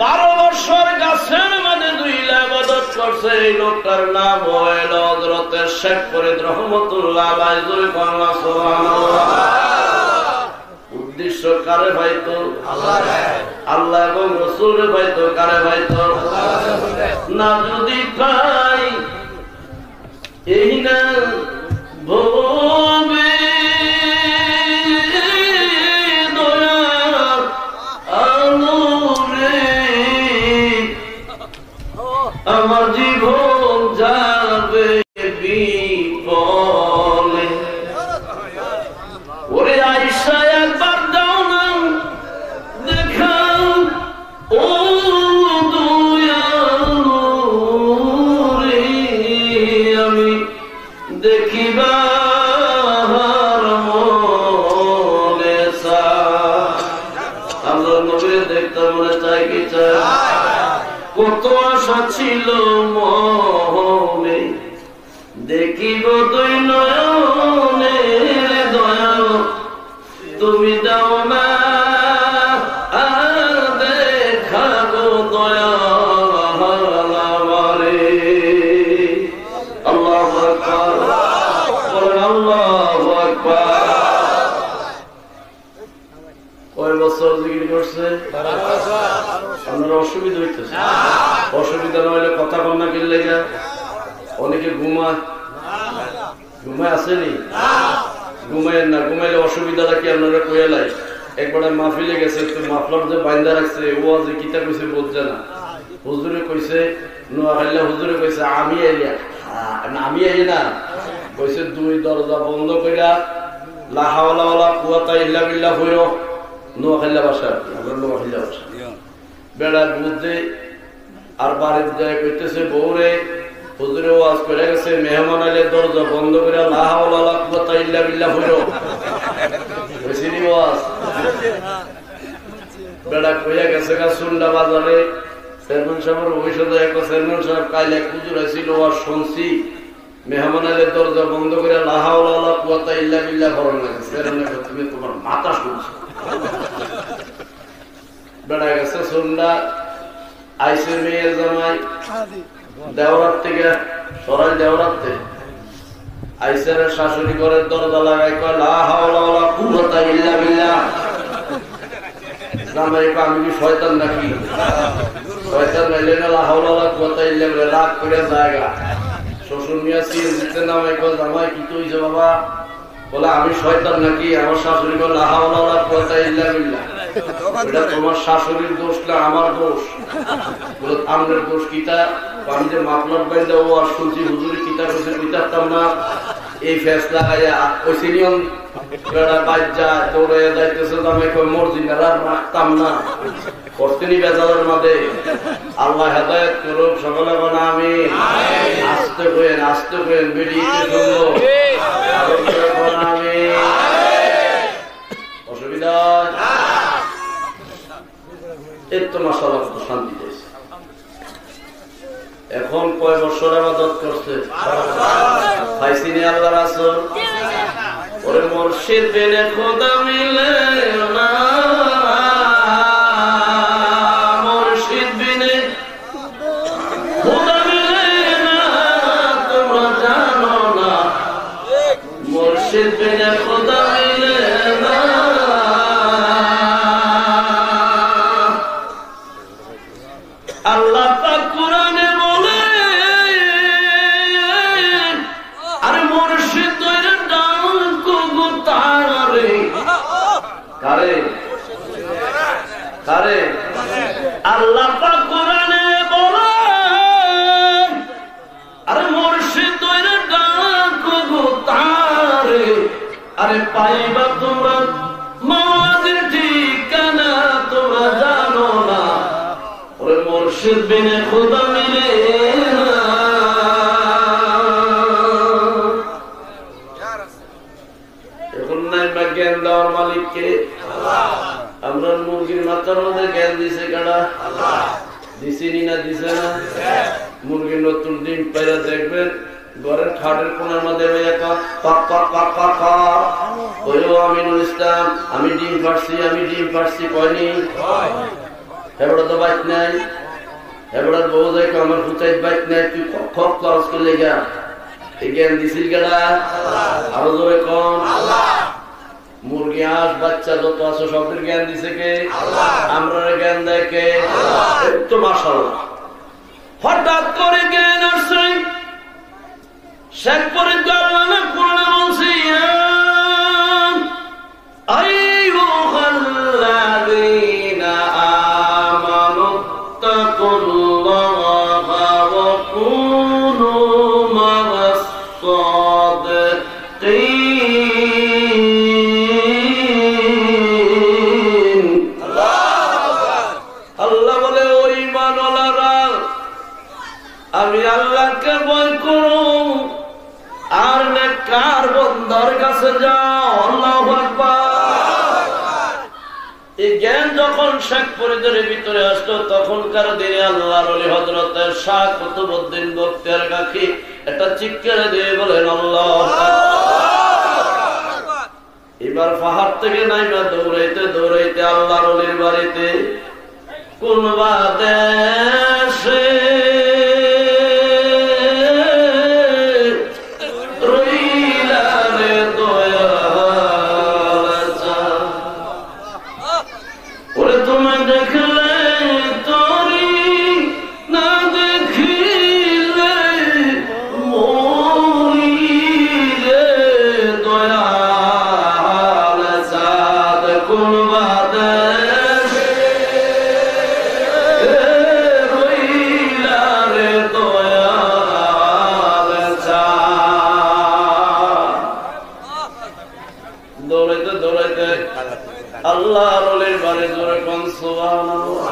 12 বছর গাছের মধ্যে দুইলা ইবাদত করছে। এই লোকটার নাম হইল হযরত শেখ ফরিদ রহমাতুল্লাহ আলাইহি। জোরে বাংলা সুবহানাল্লাহ। উদ্দেশ্য কারে ভাইতো? আল্লাহ এবং রাসূলের ভাইতো। কারে ভাইতো? না যদি পাই এই না ভবে আমার জীবন যাবে বিফলে। ওরে আয়েশা একবার দাও না দেখা, ও দয়ালু রে, আমি দেখিবার মনে চাই। আল্লাহ নবীর দেখতে মনে চাই কি চাই? কত আশা ছিল মনে, দেখিব দুই নয়নে দয়াল, তুমি দাও না দেখাবো দয়াল আমারে। আল্লাহু আকবার, বলেন আল্লাহু আকবার। কয় বছর জিকির করছে? আপনার অসুবিধা হইতেছে? অসুবিধা না হইলে কথা কম না কিনলে যা। অনেকে ঘুমায়, ঘুমায় আসেনি? ঘুমায় না, ঘুমাইলে অসুবিধাটা কি আপনারা কয়ে লাই? একবার মাহফিলে গেছে, মাফলার যে বাইন্দা রাখছে, ও যে কিতা কইছে বলছে না। হুজুরে কইছে নোয়াখাইলা, হুজুরে কইছে আমি আইলা, আমি আই না, কইছে 2 দরজা বন্ধ কইরা লা হাওলা ওয়ালা কুওয়াতা ইল্লা বিল্লাহ হইরো। নোয়াখাইলা ভাষা, আমরা নোয়াখাইলা ভাষা। বেড়ার বুঝতে আর বাড়ির যায় কইতেছে বউরে, হুজুরে ওয়াজ করে গেছে, মেহমান আইলে দরজা বন্ধ করে লা হাওলা ওয়ালা কুওয়াতা ইল্লা বিল্লাহ হইরো। কইছিনি ওয়াজ? বেড়া কইয়া গেছে গা সুন্ডা বাজারে, চেয়ারম্যান সাহেবের অফিসে একটা চেয়ারম্যান সাহেব কাইলে হুজুর আইছিল, ওয়াজ শুনছি, মেহমানের দরজা বন্ধ করে লা হাওলা ওয়ালা কুওয়াতা ইল্লা বিল্লাহ পড়ার লাগছে। তুমি তোমার মাথা শুনছো। বেড়া গেছে সন্ধ্যা আইসে মেয়ের জামাই দেওরার থেকে সরাই দেওরার থেকে আইসের শাশুড়ি ঘরের দরজা লাগাই কয় লা হাওলা ওয়ালা কুওয়াতা ইল্লা বিল্লাহ। জামাই কয় আমি কি শয়তান নাকি? শয়তান নাইলে না লা হাওলা ওয়ালা কুওয়াতা ইল্লা বিল্লাহ রাগ করে জায়গা। শ্বশুর মিয়া সিল দিতে নামে কয় জামাই কি তো হইছে বাবা? বলে আমি শয়তান নাকি? আমার শাশুড়ি কয় লা হাওলা ওয়ালা কুওয়াতা ইল্লা বিল্লাহ। এটা তোমার শাশুড়ির দোষ না আমার দোষ। বলে আমাদের দোষ কিতা? আমি যে মাপলার বাইন্দা ও আর শুনছি হুজুরি কিতা কইছে কইতাম না। এই ফেসলা গায়া ওই সিনিয়ন বেড়া বাজ্জা দৌড়ে যাইতেছে জামাই কয় মর্জি না রাখতাম না। করতেনি বেজালের মাঝে আল্লাহ হেদায়েত করুক সকলে বলে আমিন। আস্তে কইেন বেরিয়ে শুনবো আমিন। অসুবিধা এর তো মাশাআল্লাহ শান্তি দিয়েছে। এখন কয় বছর ইবাদত করছে পাইছিনি আল্লাহর রাসূল। ওরে মুর্শিদ বিনে খোদা মিলে না, মুর্শিদ বিনে খোদা মিলে না, তোমরা জানো না মুর্শিদ বিনে খোদা মিলে না। আল্লাহ পাক কোরআনে বলে আরে মুর্শিদ তৈরি ডাক গো তারে কারে কারে। আল্লাহ পাক কোরআনে বলে আরে মুর্শিদ তৈরি ডাক গো তারে। আরে পাইবা তোমরা মাওলাদের ঠিকানা তোমরা জানো না। ওরে মুর্শিদ বিনে খোদা মিলে না। এখন নাই বা জ্ঞান দেওয়ার মালিককে? আমরা মুরগির মাথার মধ্যে জ্ঞান দিছে কারা? দিছিনি না দিছে না? মুরগির নতুন ডিম পাইরা দেখবেন ঘরের খাটের কোনার মধ্যে আমিনুল ইসলাম আমি ডিম পারছি কয়নি? এবারে তো বাইক নাই। এবারে বউ দেখো আমার হুচাই বাইক নাই, তুই খপ খরচ করলে গা এই জ্ঞান দিছিল গেলা। আরো জোরে কম। মুরগি হাঁস বাচ্চা যত আছে সবের জ্ঞান দিছে কে? আমরা জ্ঞান দেয় কে? তো মাশাআল্লাহ। হঠাৎ করে জ্ঞান আসছে শেখ পরে গাওয়ানা কোরআনে বলছি আইয়ুহাল্লাযীনা আমানু তাকুল্লাহা ওয়া কুনু মা'আস সাদিকিন। আল্লাহ বলে ও ঈমানওয়ালারা আমি আল্লাহকে ভয় করো আর নেককার বান্দার কাছে যাও। আল্লাহু আকবার। এই জ্ঞান যখন শেখ ফরিদের ভিতরে আসলো তখনকার দিনে আল্লাহর ওলি হযরত শাহ কুতুবউদ্দিন বখতিয়ার কাকি একটা চিৎকার দিয়ে বলেন আল্লাহু আকবার। এবার পাহাড় থেকে নাইমা দৌড়াইতে দৌড়াইতে আল্লাহর ওলির বাড়িতে কোন বাদেশে আল্লাহর ওলির বাড়ি জোরে কোন সুবহানাল্লাহ।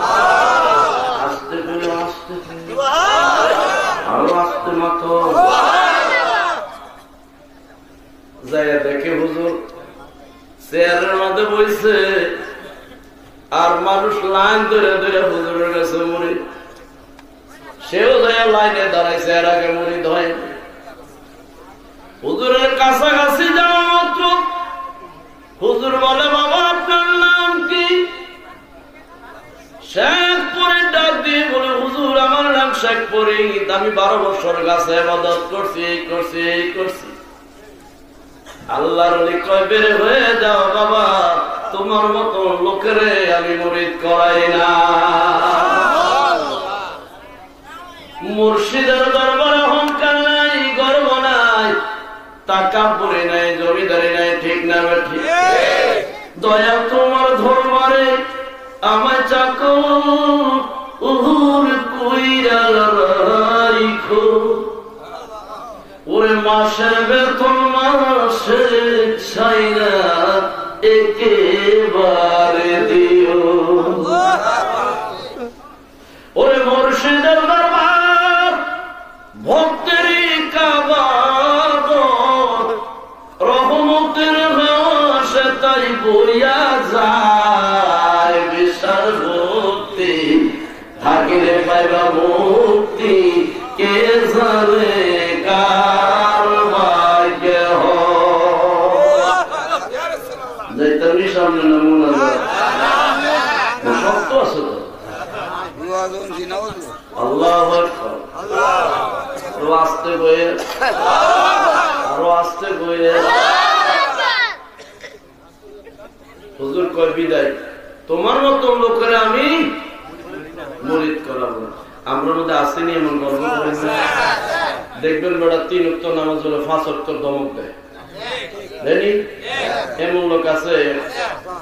আস্তে করে আস্তে আরো আস্তে মতো যায় দেখে হুজুর চেয়ারের মধ্যে বইছে আর মানুষ লাইন ধরে ধরে হুজুরের কাছে মুড়ি। সেও যায় লাইনে দাঁড়াইছে এর আগে মুড়ি ধয় হুজুরের কাছাকাছি যাওয়া মাত্র হুজুর বলে, বাবা আপনার নাম কি? শেখপুরের ডাক দিয়ে বলে, হুজুর আমার নাম শেখপুরি, আমি 12 বছর গাছে ইবাদত করছি, এই করছি। আল্লাহর ওলি কয়, বের হয়ে যাও বাবা, তোমার মতো লোকেরে আমি মুরিদ করাই না। মুর্শিদের দরবারে অহংকার নাই, গর্ব নাই, তাকাব্বুরি নাই, জমিদারি নাই, ঠিক না ঠিক? দয়া তোমার ধর্মরে আমায় চাকো উহুর কইরা রাইখো। ওরে মাসের বেতন মাসে ছাইরা একেবারে দিও। ওরে মুর্শিদের দরবার ভক্তেরই কাবা, রহমতের হাওয়া তাই বইয়া যায়। বিশাল ভক্তি থাকিলে পাইবা মুক্তি, কে জানে কার ভাগ্য হয়। সামনে নমুনা শক্ত আছে তো। আল্লাহু আকবার। আরো আস্তে বয়ে, আরো আস্তে বয়ে। হুজুর কয়, বিদায়, তোমার মতো লোকের আমি মুরিদ করাবো। আমরা মধ্যে আসেনি এমন গর্ব করেন না? দেখবেন বেড়া 3 ওয়াক্ত নামাজ হলে 5 ওয়াক্ত দমক দেয়, জানি এমন লোক আছে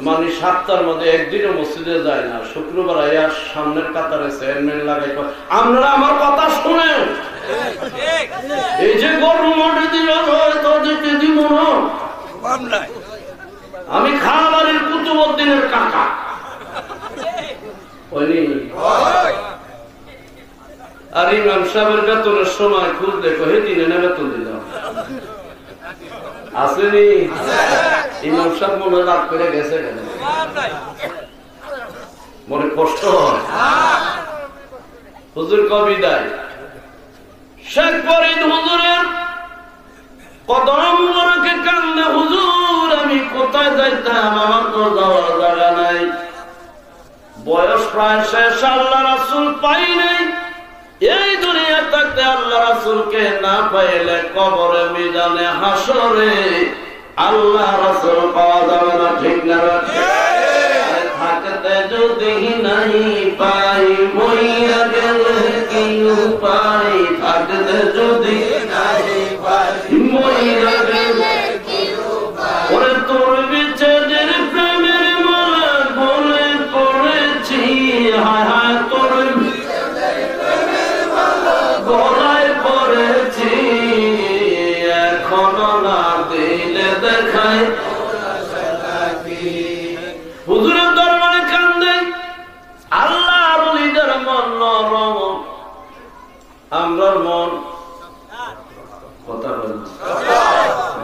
মানে 7টার মধ্যে একদিনও মসজিদে যায় না। শুক্রবার আইয়া সামনের কাতারে চেয়ারম্যান লাগাই, আমরা আমার কথা শুনেন, এই যে গরু মঠে দিল তোদেরকে দিব না, আমি খাবারের কুতুবউদ্দিনের কাকা। আর ইমাম সাহেবের বেতনের সময় খুঁজ দেখো, হে দিনে না বেতন দিলাম আসেনি। ইমাম সাহেব মনে রাগ করে গেছে, কেন মনে কষ্ট হয়। হুজুর কবিদায় শেখ ফরিদ হুজুরের কদম মোবারকে কান্দে, হুজুর আমি কোথায় যাইতাম, আমার তো যাওয়ার জায়গা নাই, বয়স প্রায় শেষ, আল্লাহ রাসূল পাই নাই। এই দুনিয়া থাকতে আল্লাহ রাসূলকে না পাইলে কবরে, মিজানে, হাসরে আল্লাহ রাসূল পাওয়া যাবে না, ঠিক না? থাকতে যদি নাই পাই, মইরা গেলে কি উপায়? থাকতে যদি নাই পাই, মইরা গেলে কি উপায়? ওরে তোর বিচ্ছেদের প্রেমের মালা বলে পড়েছি, হায় হায় তোর গলায় পড়েছি, এখনো না দিলে দেখায়। হুজুরের দরবারে কান্দে, আল্লাহর ওলিদের মন নরম, আমরার মন কথা বলেন,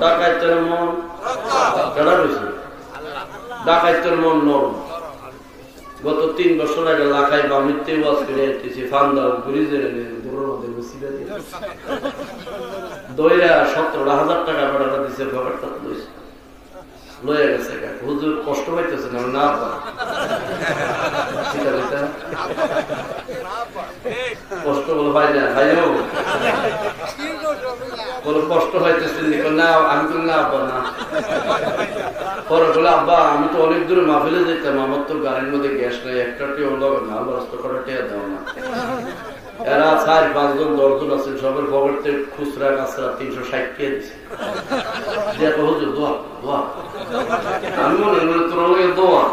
ডাকাইতের মন কেডা রয়েছে? ডাকাইতের মন নরম। গত 3 বছর আগে লাখাই বা মিথ্যে ওয়াজ করে আসতেছি, ফান্দা ব্রিজের দইরা 17,000 টাকা ভাড়া দিচ্ছে, খবরটা লয়ে গেছে। হুজুর কষ্ট পাইতেছে না, না কষ্ট বলে ভাই না, ভাই বলে কষ্ট হইতেছে না, আমি তো না আব্বা না। পরে বলে, আব্বা আমি তো অনেক দূরে মাহফিলে যেতাম, আমার তো গাড়ির মধ্যে গ্যাস নাই, একটা টিও লাগে না, ব্যবস্থা করে টিয়া দাও না। এরা 4-5 জন 10 জন আছে, সবের খবরতে খুচরা কাছরা 360 কে দিচ্ছে। হুজুর দোয়া দোয়া, আমি মনে মনে তোর লগে দোয়া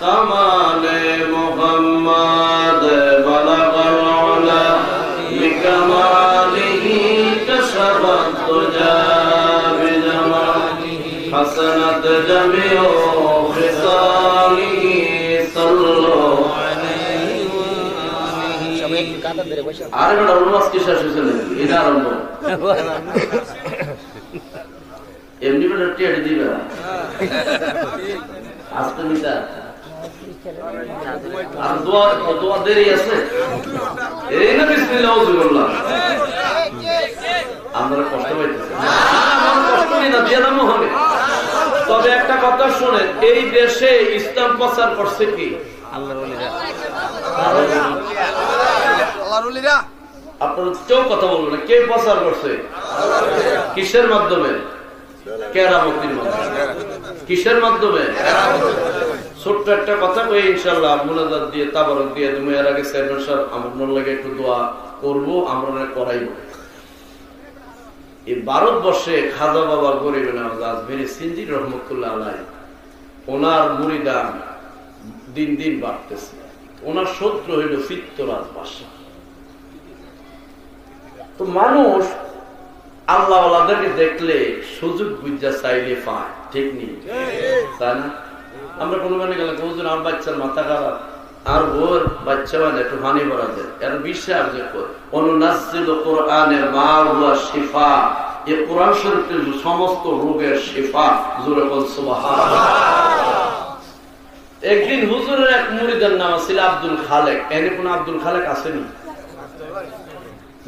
কামালে মুহাম্মদ বালাগাল উলা বিকামালিহি কাশাবাত তুজা বিজামালিহি হাসানাত জামিউ খিসালিহি সাল্লাল্লাহু আলাইহি ওয়া সাল্লাম। আরে বড় উল্লাস কি শেষ হইছে নাকি? এটা আরম্ভ এমনি বড় টিয়া দিবা আজকে নিতা আর দোয়া দেরি আছে এই না বিসমিল্লাহ আউযুবিল্লাহ আমরা কষ্ট পাইতেছি কষ্ট নেই না দিয়ে নামও হবে তবে একটা কথা শুনেন এই দেশে ইসলাম প্রচার করছে কি আল্লাহর ওলিরা আপনারা কেউ কথা বলবেন না কে প্রচার করছে কিসের মাধ্যমে কেরামতির মাধ্যমে কিসের মাধ্যমে ছোট্ট একটা কথা কই ইনশাআল্লাহ মুনাজাত দিয়ে তাবারক দিয়ে তুমি এর আগে চেয়ারম্যান সাহেব আমার লাগে একটু দোয়া করব আমরা করাইব এই ভারতবর্ষে খাজা বাবা গরিব নওয়াজ আজমির সিন্ধি রহমতুল্লাহ আলাইহি ওনার মুরিদান দিন দিন বাড়তেছে ওনার শত্রু হইল ফিত্তরাজ বাদশা তো মানুষ আল্লাহ ওয়ালাদেরকে দেখলে সুযোগ বুঝা চাইলে পায় ঠিক নেই তাই না আমরা কোনো মানে গেলে হুজুর আমার বাচ্চার মাথা খারাপ আর ওর বাচ্চা মানে একটু হানি ভরা দেয় এর বিশ্বাস যে অনুনাজ্জিলু কোরআনের মা হুয়া শিফা এই কোরআন শরীফের সমস্ত রোগের শিফা জোরে বল সুবহানাল্লাহ একদিন হুজুরের এক মুরিদের নাম ছিল আব্দুল খালেক এনে কোন আব্দুল খালেক আসেনি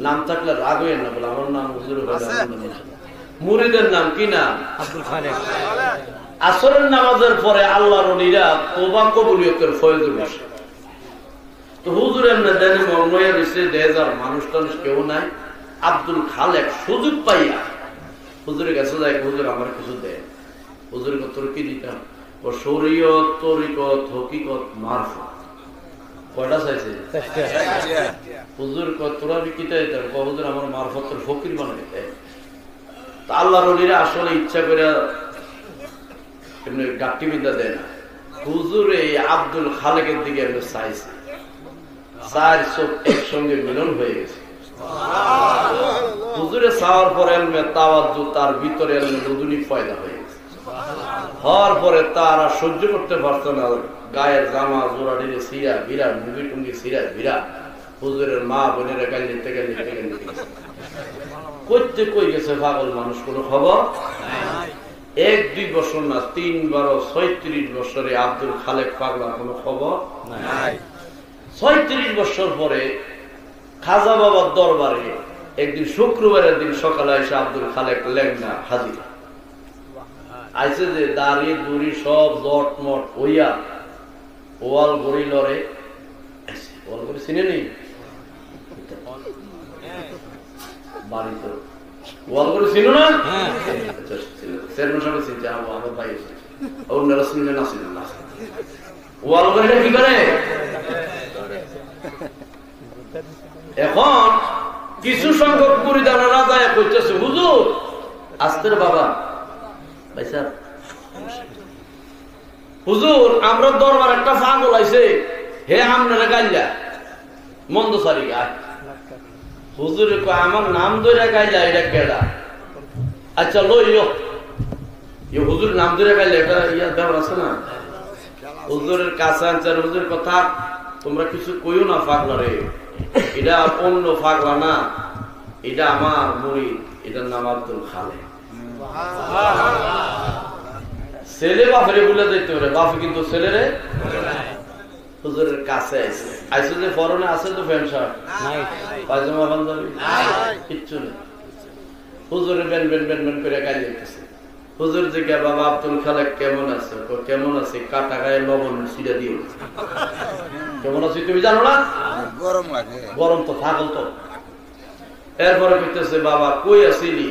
নাম থাকলে রাগ হইেন না বলে আমার নাম হুজুর মুরিদের নাম কি নাম আব্দুল খালেক আসরের নামাজের পরে আল্লাহর ওলিরা তওবা কবুলিয়তের ফয়েজে বসে তো হুজুর এমনি দেনে মনয়া রইছে 2000 মানুষ টানুষ কেউ নাই আব্দুল খালেক সুযোগ পাইয়া হুজুরের কাছে যায় হুজুর আমার কিছু দেন হুজুরের কত কি দিতাম ও শরীয়ত তরিকত হকিকত মারফত কয়টা চাইছে হুজুর কতরা বিকিতে দিতাম হুজুর আমার মারফতের ফকির বানাই দেয় তা আল্লাহর ওলিরা আসলে ইচ্ছা করে এমনি গাঁটি বিদ্যা দেয় না হুজুর এই আব্দুল খালেকের দিকে এমনি চাইছে চার চোখ একসঙ্গে মিলন হয়ে গেছে হুজুরে চাওয়ার পরে এলমে তাওয়াজ্জু তার ভিতরে এলমে রুদুনি পয়দা হয়ে গেছে হওয়ার পরে তারা সহ্য করতে পারতো না গায়ের জামা জোড়া ডিরে সিরা বিরা মুগি টুঙ্গি সিরা বিরা হুজুরের মা বোনেরা গালিতে করতে কই গেছে পাগল মানুষ কোনো খবর 1-2 বছর না 3-12-36 বছরে আব্দুল খালেক পাগলা কোনো খবর নাই 36 বছর পরে খাজা বাবার দরবারে একদিন শুক্রবারের দিন সকালে এসে আব্দুল খালেক লেংনা হাজির আইসে যে দাড়ি দুড়ি সব জট মট হইয়া ওয়াল গড়ি লড়ে ওয়াল গড়ি চিনে নেই বাড়ি তো ওয়াল গড়ি চিনো না চিনতে আমার ভাই অন্যরা চিনলে না চিনেন না ওয়াল গড়িটা কি করে এখন কিছু সংখ্যক পরিধানেরা দায় করতেছে হুজুর আস্তের বাবা হুজুর আমরা দরবার একটা পাগল আইছে হে আপনারা গাইলা মন্দ সারি গায় হুজুর আমার নাম ধরে গাইলা এটা কেডা আচ্ছা লইও হুজুর নাম ধরে গাইলা এটা ইয়ার ব্যাপার আছে না হুজুরের কাছে আনছেন হুজুর কথা তোমরা কিছু কইও না পাগলা রে এটা অন্য পাগলা না এটা আমার মুরিদ এটার নাম আব্দুল খালেক ছেলে বাপরে বলে দিতে পারে বাপ কিন্তু ছেলেরে হুজুরের কাছে আইছে আইসে যে ফরনে আছে তো প্যান্ট শার্ট নাই পায়জামা পাঞ্জাবি কিচ্ছু নেই হুজুরে বেন বেন বেন বেন করে গালি দিতেছে হুজুর জিজ্ঞা বাবা আব্দুল খালেক কেমন আছে কেমন আছে কাটা গায়ে লবণ ছিটা দিও কেমন আছি তুমি জানো না গরম লাগে গরম তো থাকল তো এরপরে কইতেছে বাবা কই আসিলি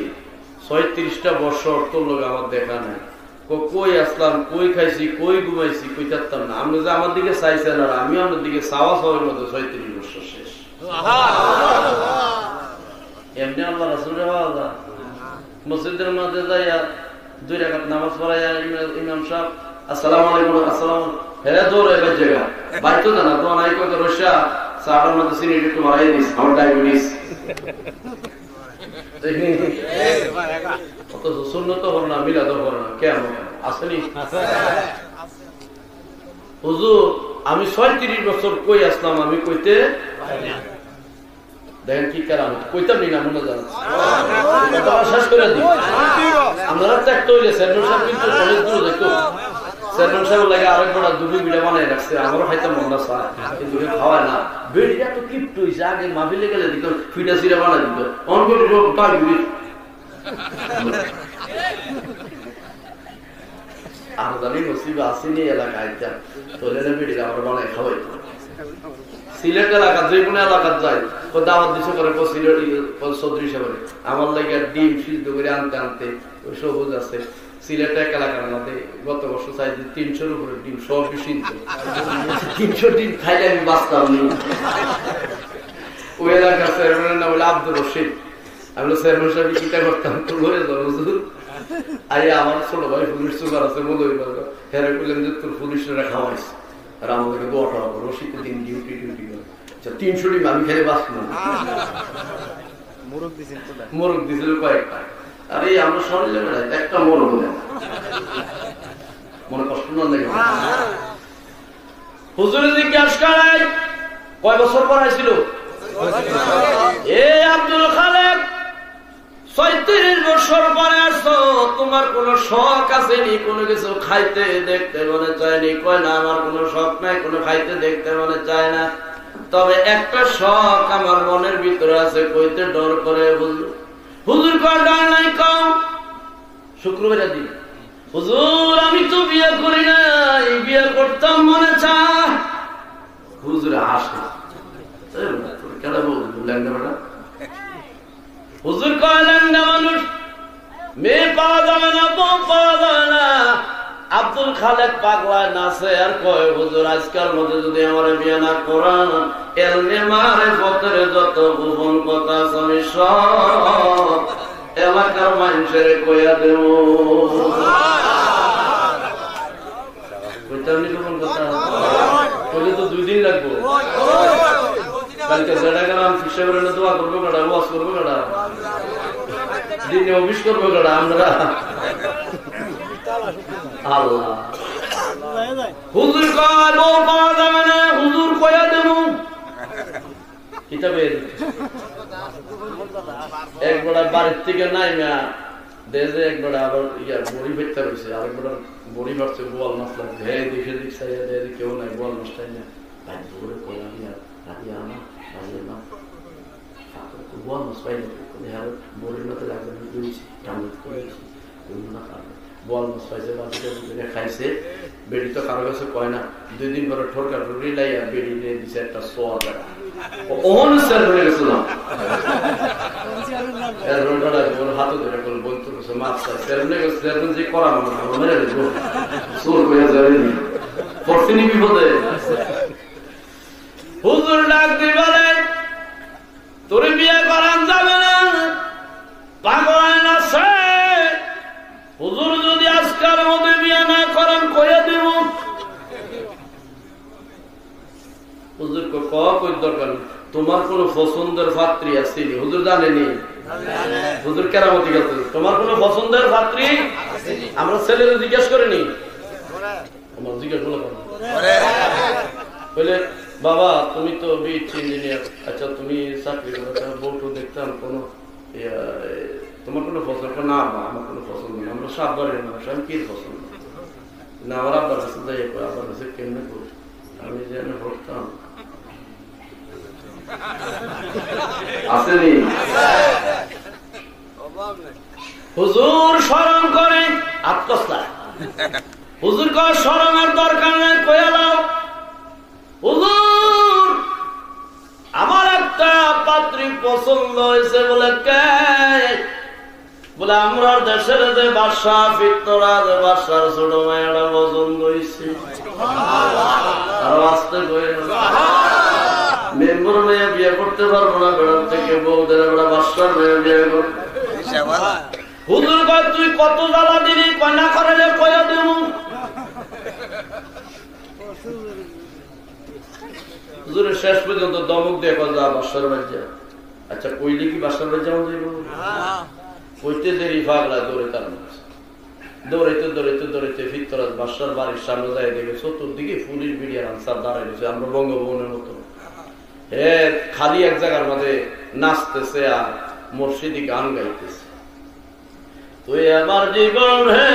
36টা বছর তোর লোক আমার দেখা নাই কই আসলাম কই খাইছি কই ঘুমাইছি কই থাকতাম না আপনি যে আমার দিকে চাইছেন আর আমি আপনার দিকে চাওয়া চাওয়ার মধ্যে 36 বছর শেষ এমনি আল্লাহ রাসূলের ওয়াদা মসজিদের মধ্যে যাইয়া 2 রাকাত নামাজ পড়াইয়া ইমাম সাহেব আসসালামু আলাইকুম আসসালাম হেরে দৌড়ে বেজেগা বাইতো জানা তো নাই কত রশা সাহাবার মধ্যে সিনি একটু বাড়াই দিস আমার ডায়াবেটিস সুন্নত হলো না মিলাদ হলো না কেমন আসেনি হুজুর আমি 36 বছর কই আসলাম আমি কইতে দেখেন কি কারণ কইতাম না মনে জানা শেষ করে দিই আমরা ত্যাগ তৈরি কিন্তু অনেক দূর দেখতো চেয়ারম্যান সাহেব লাগে আরেক বড় দুটো বিড়া বানাই রাখছে, আমারও হয়তো মনটা চায় কিন্তু খাওয়ায় না। বেড়িটা তো কিপ্ট হয়েছে, আগে মাহফিলে গেলে দিত ফিটা সিরা বানাই দিত, আর জানি নসিবে আসেনি এলাকায় তোলে না বেড়ি আমার বানায় খাওয়াই। সিলেট এলাকা যে কোনো এলাকার যায় দাওয়াত দিছে করে সিলেট চৌধুরী সাহেব আমার লাগে ডিম সিদ্ধ করে আনতে আনতে ওই সবুজ আছে সিলেট এক এলাকার মধ্যে গত বছর চাই 300-র উপরে ডিম সব সিদ্ধ। 300 ডিম খাইলে আমি বাঁচতাম নি। ওই এলাকার চেয়ারম্যানের নাম হলো আব্দুর রশিদ। আমি চেয়ারম্যান সাহেব চিন্তা করতাম তো ঘুরে যাবো আইয়া আমার ছোট ভাই পুলিশ সুগার আছে বলে হেরে বললেন যে তোর পুলিশরা খাওয়াইছে আর আমাদেরকে দোয়াটা হবে রশিদের দিন ডিউটি করে 300 ডিম আমি খেলে বাঁচব না। মোরগ দিছিল কয়েকটা। আরে আমরা শরীরে বেড়াই একটা মোরগ মনে কষ্ট না লাগে। হুজুরে জিজ্ঞাসা করাই কয় বছর পড়াইছিল? এ আব্দুল খালেক 36 বছর পরে আসছো, তোমার কোন শখ আসেনি? কোনো কিছু খাইতে দেখতে মনে চায়নি? কয় না, আমার কোনো শখ নাই, কোনো খাইতে দেখতে মনে চায় না, তবে একটা শখ আমার মনের ভিতরে আছে, কইতে ডর করে। হুজুর কয় ডর নাই, কম শুক্রবার দিন। হুজুর আমি তো বিয়ে করি নাই, বিয়ে করতাম মনে চায়। হুজুরে হাসে, কেন বললেন না? হুজুর কয়লেন না মানুষ মেয়ে পাওয়া যাবে না, বউ পাওয়া যাবে না। আব্দুল খালেক পাগলায় নাচে আর কয় হুজুর আজকাল মধ্যে যদি আমার বিয়ে না করান এলমে মারিফতের যত গোপন কথা আমি সব এলাকার মানুষের কইয়া দেব। গোপন কথা কইলে তো 2 দিন লাগবো। কালকে জেডাগ্রাম হিসেবে দোয়া করবো কাটা, ওয়াজ করবো কাটা, দিনে অফিস করবো কাটা আমরা। আল্লাহ হুজুর কয় বউ পাওয়া যাবে না, হুজুর কয়া দেব কিতাবে একবার বাড়ির থেকে নাই না দেশে একবার আবার বড়ি ভেটতে রয়েছে, আরেকবার বড়ি ভাবছে বোয়াল মাছ লাগবে। হ্যাঁ দেখে দেখছে কেউ নাই, বোয়াল মাছটাই না তাই ধরে কয়া নিয়ে রাখিয়া আনা বোয়াল মাছ পাই না বড়ির মতো লাগবে বোয়াল মাছ পাইছে বাচ্চাটা খাইছে। বেড়ি তো কারো কাছে কয় না, 2 দিন পরে ঠোরকা ঠুরি লাইয়া বেড়ি নিয়ে দিছে একটা সোয়া টাকা। হাতে ধরে বলতে মাছ যে করা মেরে দেবো চোর হয়ে যাবে পড়ছিনি বিপদে। হুজুর ডাক দিয়ে বলে তোর বিয়ে করান যাবে না, পাগল আছে। হুজুর যদি আজকার মধ্যে বিয়ে না করেন কইয়া দিব। হুজুর কই দরকার, তোমার কোন পছন্দের পাত্রী আছে? হুজুর জানেনি। হুজুর কেরামতি গেছে, তোমার কোন পছন্দের পাত্রী? আমরা ছেলেরা জিজ্ঞেস করিনি, আমার জিজ্ঞেস বলে বাবা তুমি তো বিট ইঞ্জিনিয়ার, আচ্ছা তুমি চাকরি করো, বউটো দেখতাম কোন তোমার কোনো পছন্দ? না আমার কোনো পছন্দ না, আমরা সাবধানের মানুষ, আমি কি পছন্দ না? আমার আব্বার কাছে যাই, আব্বার কাছে কেমনে করি আমি যেন ভরতাম আসেনি। হুজুর স্মরণ করে আত্মস্থা, হুজুর কর স্মরণের দরকার নেই, কয়া লাও হুজুর আমার একটা পাত্রী পছন্দ হয়েছে। বলে কে? বলে আমরা দেশের যে বাদশা ফিরতরাজ বাদশার ছোট মেয়েটা পছন্দ হয়েছে। আরো আসতে মেম্বর মেয়ে বিয়ে করতে পারবো না, বেড়ার থেকে বউদের বাদশার মেয়ে বিয়ে করবো। হুজুর কয় তুই কত জ্বালা দিবি, কয়না করে কয়া দেব। হুজুরের শেষ পর্যন্ত দমক দিয়ে যা বাদশার বাড়ি। আচ্ছা কইলে কি বাদশার বাড়ি যাওয়া যাইব? কইতে দেরি পাগলা দৌড়ে তার দৌড়াইতে দৌড়াইতে দৌড়াইতে ফিরতরাজ বাদশার বাড়ির সামনে যাই দেখে চতুর্দিকে পুলিশ বিডিআর আনসার দাঁড়াই রয়েছে, আমরা বঙ্গভবনের মতো। খালি এক জায়গার মধ্যে নাচতেছে আর মুর্শিদি গান গাইতেছে। তুই আমার জীবন হে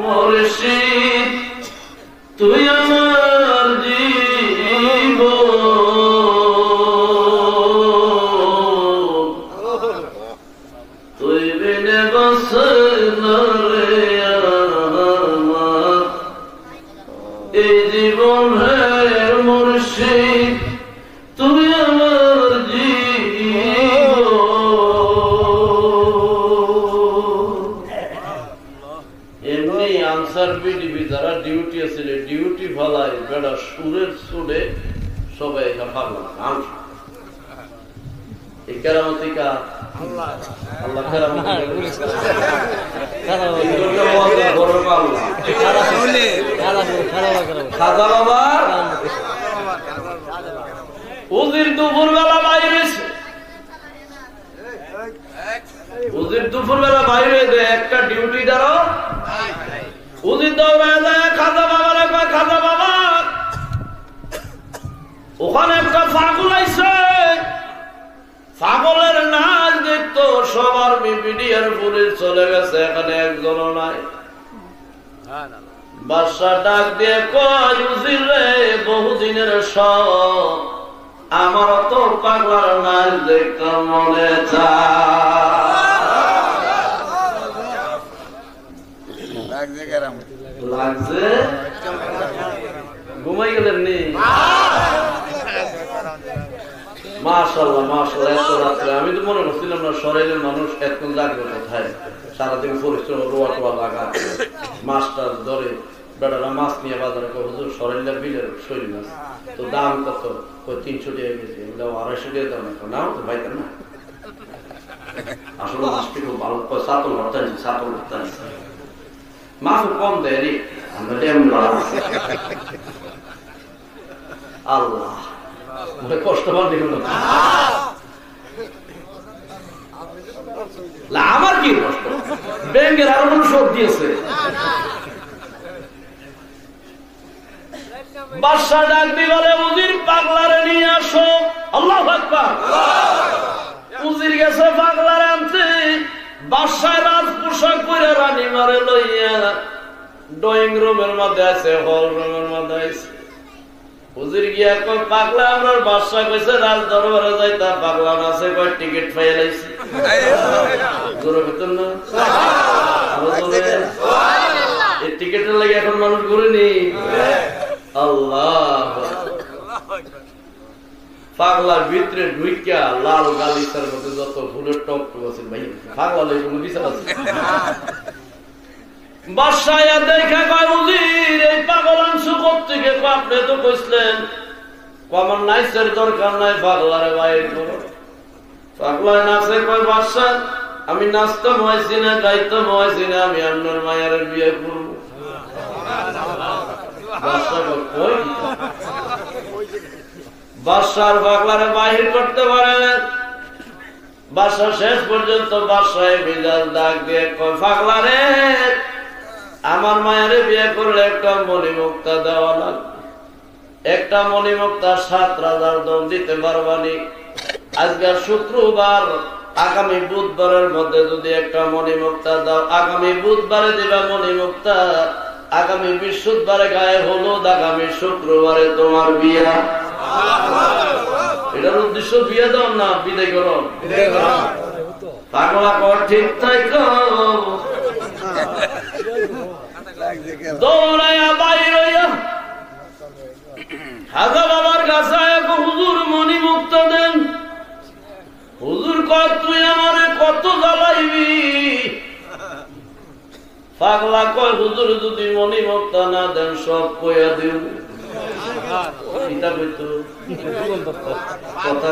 মুর্শিদ তুই আমার জীবন, তুই বিনে বসে না রে আমার এই জীবন। হে মুর্শিদ তুই আমার এমনি আনসার বিডিবি যারা ডিউটি আছে ডিউটি ফালাই বেড়া সুরের সুরে সবাই ভাবলাম এই কেরামতি কা আল্লাহ খাজা বাবা উজির দুপুর বেলা বাইরে, উজির দুপুর বেলা বাইরে একটা ডিউটি দাঁড়ো উজির দৌড়ায় যায় খাজা বাবারে কয় খাজা বাবা ওখানে একটা পাগল আইছে, পাগলের নাচ দেখতো সবার মিডিয়ার পুলিশ চলে গেছে, এখানে একজনও নাই। বাদশা ডাক দিয়ে কয় উজির রে বহুদিনের সব আমার তো পাগলার নাচ দেখতে মনে লাগছে, ঘুমাই গেলেন নি? মাশাআল্লাহ মাশাআল্লাহ, এত রাত্রে আমি তো মনে করছিলাম না শরীরের মানুষ এতক্ষণ জাগবে কোথায়, সারাদিন পরিশ্রম রোয়া টোয়া লাগা, মাছটা ধরে বেড়ারা মাছ নিয়ে বাজারে হুজুর শরীরের বিলের শৈল মাছ তো দাম কত, 300 টাকা কেজি, 250 টাকা দাম, নাও তো ভাইতেন না। আসলে মাছটি খুব ভালো, সাতল ভর্তা সাতল ভর্তা মাছ কম দেয় রে, আল্লাহ কষ্ট পান আমার কি কষ্ট, ব্যাংকের আরো কোনো শোধ দিয়েছে। বাদশা ডাক দিয়ে বলে উজির পাগলারে নিয়ে আসো। আল্লাহু আকবার। উজির গেছে পাগলারে আনতে, বাদশার রাজ পোশাক পরে রানী মারে লইয়া ড্রয়িং রুমের মধ্যে আছে, হল রুমের মধ্যে আছে। উজির গিয়া কয় পাগলা আমরা বাদশা কইছে রাজ দরবারে যাইতা, পাগলা আছে কয় টিকিট পাইয়া লাইছি। জোরে বেতন না এই টিকিটের লাগে এখন মানুষ ঘুরেনি। আল্লাহ পাগলার ভিতরে ঢুইকা লাল গালিচার মধ্যে যত ফুলের টপ টপ আছে ভাই, পাগলা লই কোনো বিচার আছে? বাদশাহ দেখা কয় উজির এই পাগল আনছো কোত্থেকে? আপনি তো কইছিলেন আমার নাইসের দরকার নাই, পাগলারে বাইর করো। পাগলায় নাচে কয় বাদশাহ আমি নাচতে হয়েছি না, গাইতে হয়েছি না, আমি আপনার মায়ের বিয়ে করবো। বাদশার পাগলারে বাহির করতে পারে না। বাদশা শেষ পর্যন্ত বাদশাহ বিজাল ডাক দিয়ে কয় পাগলারে আমার মায়ের বিয়ে করলে একটা মণিমুক্তা দেওয়া লাগবে, একটা মণিমুক্তা 7 রাজার দম দিতে পারবানি। আজকের শুক্রবার, আগামী বুধবারের মধ্যে যদি একটা মণিমুক্তা দাও, আগামী বুধবারে দিবা মণিমুক্তা, আগামী বৃহস্পতিবারে গায়ে হলুদ, আগামী শুক্রবারে তোমার বিয়া। এটার উদ্দেশ্য বিয়ে দাও না বিদায় করো? পাগলা কর ঠিক তাই দৌড়াইয়া বাইর হইয়া খাজা বাবার কাছে হুজুর মণিমুক্তা দেন। হুজুর কয় তুই আমারে কত জ্বালাইবি? পাগলা কয় হুজুর যদি মণিমুক্তা না দেন সব কইয়া দিও। কথা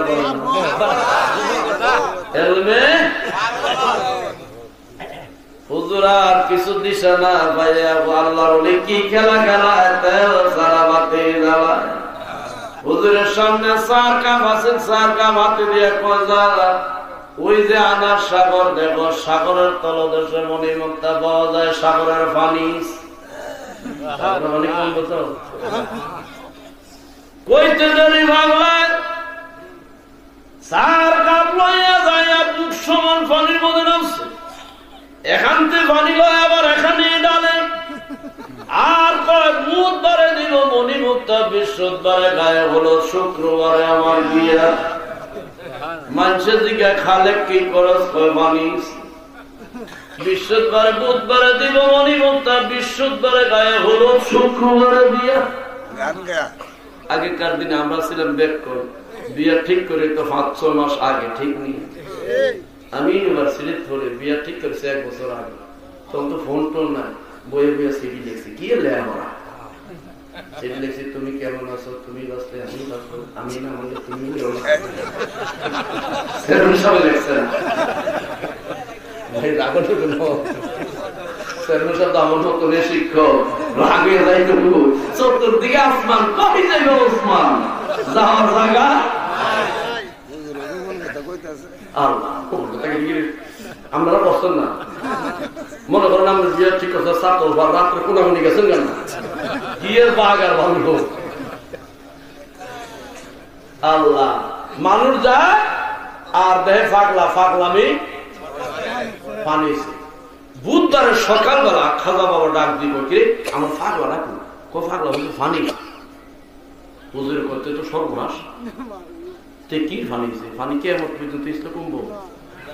হুজুর আর কিছু দিশা না ভাইয়া, আল্লাহর ওলি কি খেলা খেলায় তেল সারা বাতি জ্বালায়। হুজুরের সামনে 4 কাপ আছে, 4 কাপ হাতে দিয়ে কয় যা ওই যে আনার সাগর দেখো, সাগরের তলদেশে মণিমুক্তা পাওয়া যায়, সাগরের পানি কইতে জানি বাংলায় 4 কাপ লইয়া যায়, বুক সমান পানির মধ্যে নামছে। এখান থেকে পানি লয় আবার এখানে ডালে বৃহস্পতিবারে গায়ে হলো, শুক্রবারে আমার বিয়ে। মানুষের দিকে খালে কি করস মানিস, বৃহস্পতিবারে বুধবারে দিব মনি মুক্তা, বৃহস্পতিবারে গায়ে হলো, শুক্রবারে বিয়ে। আগেকার দিনে আমরা ছিলাম বেকল, বিয়ে ঠিক করে তো 5-6 মাস আগে ঠিক নিয়ে। আমি ইউনিভার্সিটি ধরে বিয়ে ঠিক করেছি 1 বছর আগে, তখন তো ফোন টোন নাই, বইয়ে বইয়ে সিডি লিখছি। কি লেখা সিডি লিখছি, তুমি কেমন আছো, তুমি বাঁচলে আমি বাঁচবো, আমি না হলে তুমি সবাই লিখছেন। ভাই রাগটা কেন, আমার নতুন শিক্ষক রাগে যাই তবু চতুর্দিকে আসমান, কবি যাইবে ওসমান যাওয়ার জায়গা আমরা বসতেন না। মনে করেন আমরা বিয়ে ঠিক আছে, ছাত্র বা রাত্রে কোনাগুনি গেছেন কেন, গিয়ের বাঘ আর ভালো আল্লাহ মানুষ যায় আর দেহে ফাগলা ফাগলামি পানি। বুধবারের সকালবেলা খাজা বাবা ডাক দিব, কে আমার ফাগলা ডাকুন, ফাগলা বলছে ফানি হুজুর করতে তো সর্বনাশ। কি ফানি ফানি কে আমার পর্যন্ত ইসলে কমবো।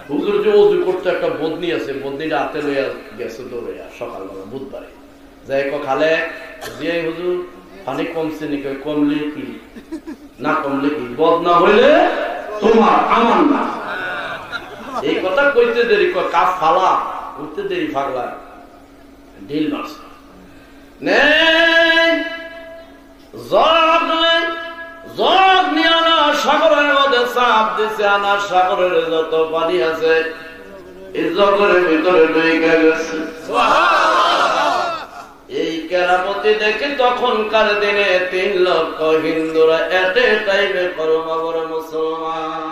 হুজুর যে অজু করতে একটা বদনি আছে, বদনিটা হাতে লইয়া গেছে দৌড়ে সকালবেলা বুধবারে যাই খালে যে হুজুর পানি কমছে নাকি, কমলে কি না কমলে কি, বদনা হইলে তোমার আমার না। এই কথা কইতে দেরি, কাজ ফালা উঠতে দেরি, ফাগলা ঢিল মারছে। জগ নিয়ে আনা সাগরের মধ্যে চাপ দিছে, আনার সাগরের যত পানি আছে এই জগরের ভিতরে ঢুকে গেছে। এই কেরামতি দেখে তখনকার দিনে 3 লক্ষ হিন্দুরা এট এ টাইমে করমা বড় মুসলমান।